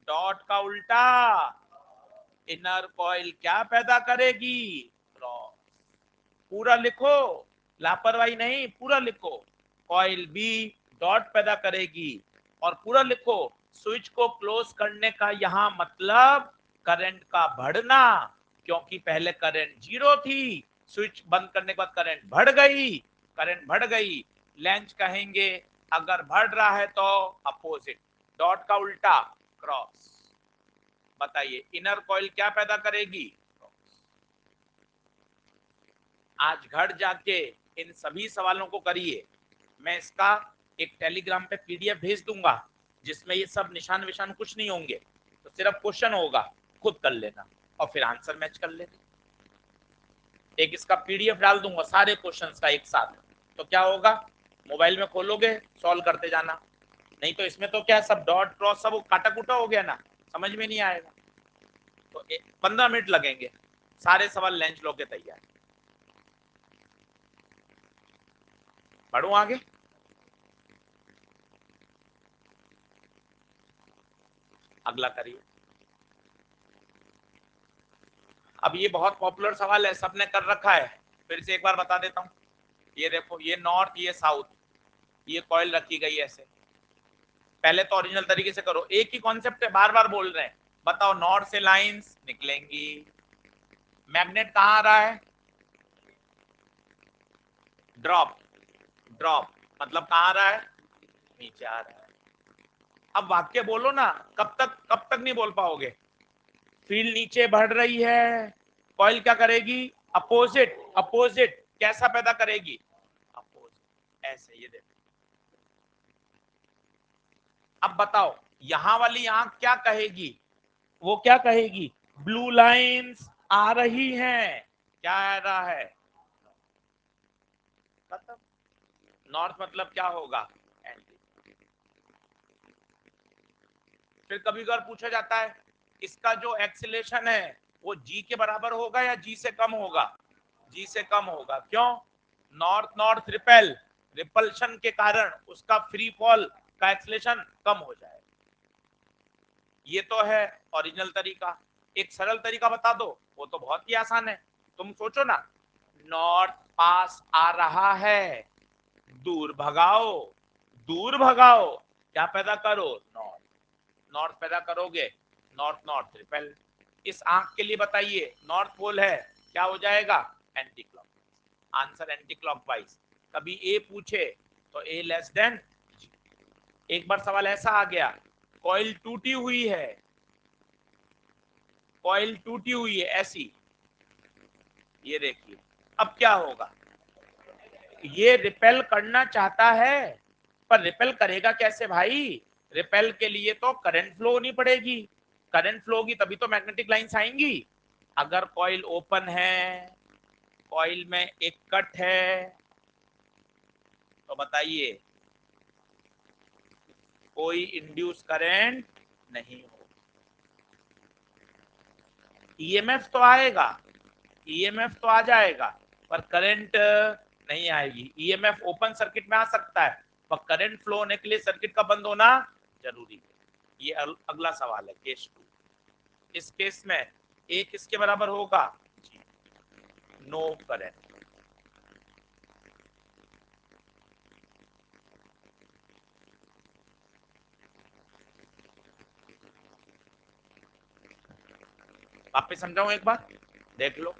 डॉट का उल्टा, इनर कॉइल क्या पैदा करेगी, क्रॉस। पूरा लिखो, लापरवाही नहीं, पूरा लिखो, कॉइल बी डॉट पैदा करेगी, और पूरा लिखो, स्विच को क्लोज करने का यहां मतलब करंट का बढ़ना, क्योंकि पहले करंट जीरो थी, स्विच बंद करने के बाद करंट बढ़ गई, करंट बढ़ गई, लेंस कहेंगे अगर बढ़ रहा है तो अपोजिट, डॉट का उल्टा क्रॉस। बताइए इनर कॉइल क्या पैदा करेगी, आज घर जाके इन सभी सवालों को करिए, मैं इसका एक टेलीग्राम पे पीडीएफ भेज दूंगा, जिसमें ये सब निशान विशान कुछ नहीं होंगे, तो सिर्फ क्वेश्चन होगा, खुद कर लेना और फिर आंसर मैच कर लेना। एक इसका पीडीएफ डाल दूंगा सारे क्वेश्चंस का एक साथ, तो क्या होगा, मोबाइल में खोलोगे सॉल्व करते जाना, नहीं तो इसमें तो क्या सब डॉट क्रॉस सब काटा कुटा हो गया ना, समझ में नहीं आएगा। तो 15 मिनट लगेंगे, सारे सवाल लंच लो के तैयार। बढ़ू आगे, अगला करिए। अब ये बहुत पॉपुलर सवाल है, सबने कर रखा है, फिर से एक बार बता देता हूँ। ये देखो, ये नॉर्थ, ये साउथ, ये कॉइल रखी गई ऐसे, पहले तो ओरिजिनल तरीके से करो, एक ही कॉन्सेप्ट है, बार बार बोल रहे हैं। बताओ नॉर्थ से लाइंस निकलेंगी, मैग्नेट कहाँ आ रहा है, ड्रॉप, ड्रॉप मतलब कहाँ आ रहा है, नीचे आ रहा है। अब वाक्य बोलो ना, कब तक नहीं बोल पाओगे, फील्ड नीचे बढ़ रही है, कॉइल क्या करेगी, अपोजिट, अपोजिट कैसा पैदा करेगी, अपोजिट, ऐसे, ये देखो, अब बताओ यहां वाली आंख क्या कहेगी, वो क्या कहेगी, ब्लू लाइंस आ रही हैं, क्या आ रहा है, खत्म। नॉर्थ मतलब क्या होगा, एंटी। फिर कभी कभार पूछा जाता है इसका जो एक्सीलरेशन है वो जी के बराबर होगा या जी से कम होगा, जी से कम होगा, क्यों, नॉर्थ नॉर्थ रिपेल, रिपल्शन के कारण उसका फ्री फॉल का एक्सीलरेशन कम हो जाए। ये तो है ओरिजिनल तरीका। एक सरल तरीका बता दो, वो तो बहुत ही आसान है। तुम सोचो ना, नॉर्थ पास आ रहा है, दूर भगाओ, दूर भगाओ, क्या पैदा करो, नॉर्थ, नॉर्थ पैदा करोगे, नॉर्थ नॉर्थ रिपेल। इस आंख के लिए बताइए नॉर्थ पोल है, क्या हो जाएगा, anti clock, answer anti clockwise. कभी ए पूछे तो ए लेस देन। एक बार सवाल ऐसा आ गया, कॉइल टूटी हुई है, कॉइल टूटी हुई है ऐसी, ये देखिए, अब क्या होगा, ये रिपेल करना चाहता है, पर रिपेल करेगा कैसे भाई, रिपेल के लिए तो करंट फ्लो होनी पड़ेगी, करंट फ्लो होगी तभी तो मैग्नेटिक लाइंस आएंगी। अगर कॉइल ओपन है, कॉइल में एक कट है, तो बताइए कोई इंड्यूस करंट नहीं हो, ईएमएफ तो आएगा, ईएमएफ तो आ जाएगा, पर करंट नहीं आएगी। ईएमएफ ओपन सर्किट में आ सकता है, पर करंट फ्लो होने के लिए सर्किट का बंद होना जरूरी है। ये अगला सवाल है, केस 2। इस केस में ए किसके बराबर होगा, नो करंट। वापस समझाऊं एक बार, देख लो,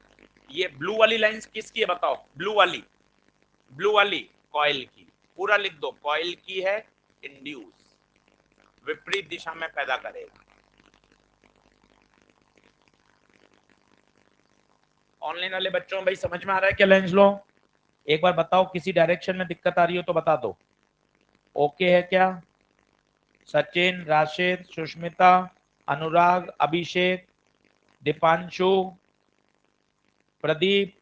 ये ब्लू वाली लाइंस किसकी है बताओ, ब्लू वाली, ब्लू वाली कॉइल की, पूरा लिख दो, कॉइल की है, इंड्यूस विपरीत दिशा में पैदा करेगा। ऑनलाइन वाले बच्चों भाई समझ में आ रहा है क्या लेंस लो, एक बार बताओ किसी डायरेक्शन में दिक्कत आ रही हो तो बता दो, ओके है क्या, सचिन, राशिद, सुष्मिता, अनुराग, अभिषेक, दीपांशु, प्रदीप,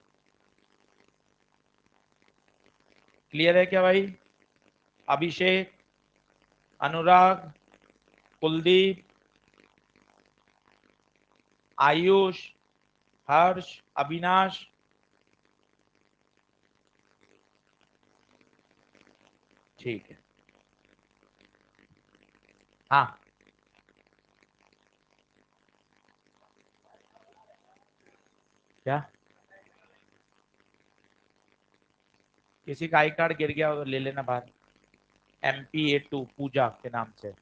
क्लियर है क्या भाई, अभिषेक, अनुराग, कुलदीप, आयुष, हर्ष, अविनाश, ठीक है, हाँ, क्या, किसी का आई कार्ड गिर गया हो तो ले लेना बाहर, MP A2 पूजा के नाम से,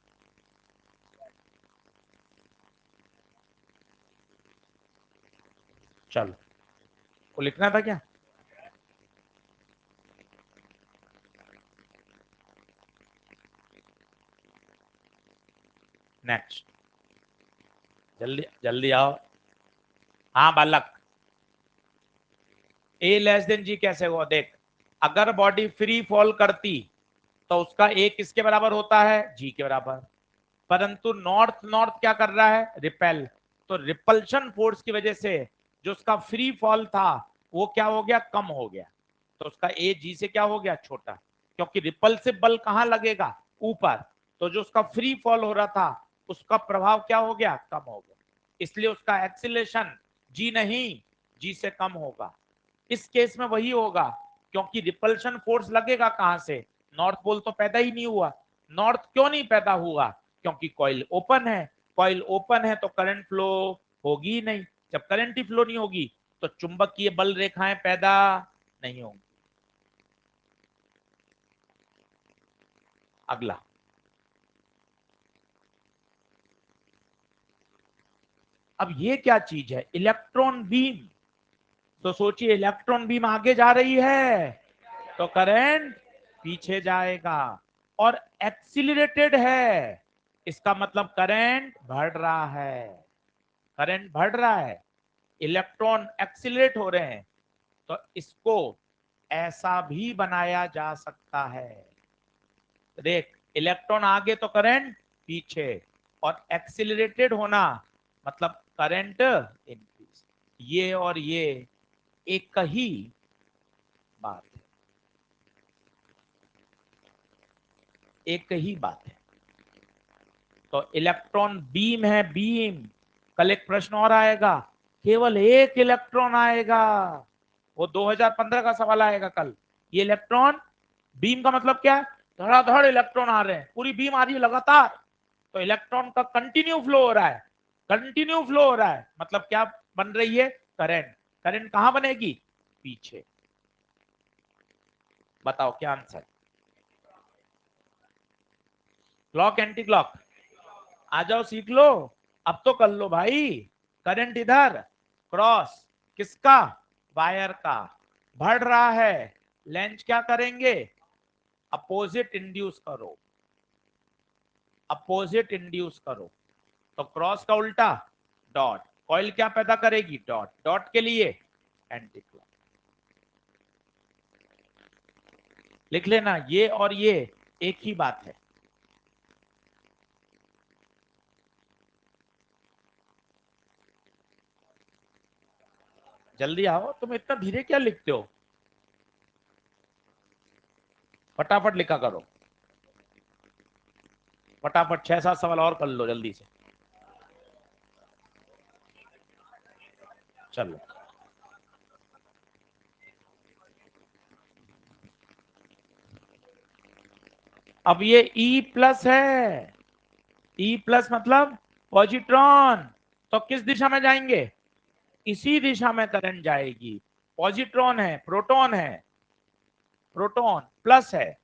चलो, वो लिखना था क्या, नेक्स्ट, जल्दी जल्दी आओ, हाँ बालक, ए लेस देन जी कैसे हुआ, देख, अगर बॉडी फ्री फॉल करती तो उसका ए किसके बराबर होता है, जी के बराबर, परंतु नॉर्थ नॉर्थ क्या कर रहा है, रिपेल, तो रिपल्शन फोर्स की वजह से जो उसका फ्री फॉल था वो क्या हो गया, कम हो गया, तो उसका ए जी से क्या हो गया, छोटा, क्योंकि रिपल्सिव बल कहां लगेगा, ऊपर, तो जो उसका फ्री फॉल हो रहा था उसका प्रभाव क्या हो गया, कम हो गया, इसलिए उसका एक्सीलरेशन जी नहीं, जी से कम होगा। इस केस में वही होगा, क्योंकि रिपल्शन फोर्स लगेगा कहां से, नॉर्थ पोल तो पैदा ही नहीं हुआ, नॉर्थ क्यों नहीं पैदा हुआ, क्योंकि कॉइल ओपन है, कॉइल ओपन है तो करंट फ्लो होगी ही नहीं, जब करंट ही फ्लो नहीं होगी तो चुंबकीय बल रेखाएं पैदा नहीं होंगी। अगला, अब ये क्या चीज है, इलेक्ट्रॉन बीम, तो सोचिए इलेक्ट्रॉन बीम आगे जा रही है तो करंट पीछे जाएगा, और एक्सिलरेटेड है, इसका मतलब करंट बढ़ रहा है, करंट बढ़ रहा है, इलेक्ट्रॉन एक्सिलरेट हो रहे हैं, तो इसको ऐसा भी बनाया जा सकता है, देख इलेक्ट्रॉन आगे तो करंट पीछे, और एक्सिलरेटेड होना मतलब करंट इंक्रीज। ये और ये एक ही बात है, एक ही बात है। तो इलेक्ट्रॉन बीम है, बीम। कल एक प्रश्न और आएगा, केवल एक इलेक्ट्रॉन आएगा, वो 2015 का सवाल आएगा कल। ये इलेक्ट्रॉन बीम का मतलब क्या है? धड़ाधड़ इलेक्ट्रॉन आ रहे हैं, पूरी बीम आ रही है लगातार, तो इलेक्ट्रॉन का कंटिन्यू फ्लो हो रहा है, कंटिन्यू फ्लो हो रहा है, मतलब क्या बन रही है? करंट। करंट कहां बनेगी? पीछे। बताओ क्या आंसर? Clock anti clock? आ जाओ सीख लो, अब तो कर लो भाई। करंट इधर, क्रॉस किसका? वायर का, बढ़ रहा है, लेंस क्या करेंगे? अपोजिट इंड्यूस करो, अपोजिट इंड्यूस करो। तो क्रॉस का उल्टा डॉट, कॉइल क्या पैदा करेगी? डॉट। डॉट के लिए एंटी क्लॉक। लिख लेना, ये और ये एक ही बात है। जल्दी आओ, तुम इतना धीरे क्या लिखते हो? फटाफट लिखा करो, फटाफट 6-7 सवाल और कर लो जल्दी से। चलो, अब ये E प्लस है, E प्लस मतलब पॉजिट्रॉन, तो किस दिशा में जाएंगे? इसी दिशा में करंट जाएगी। पॉजिट्रॉन है, प्रोटॉन है, प्रोटॉन प्लस है,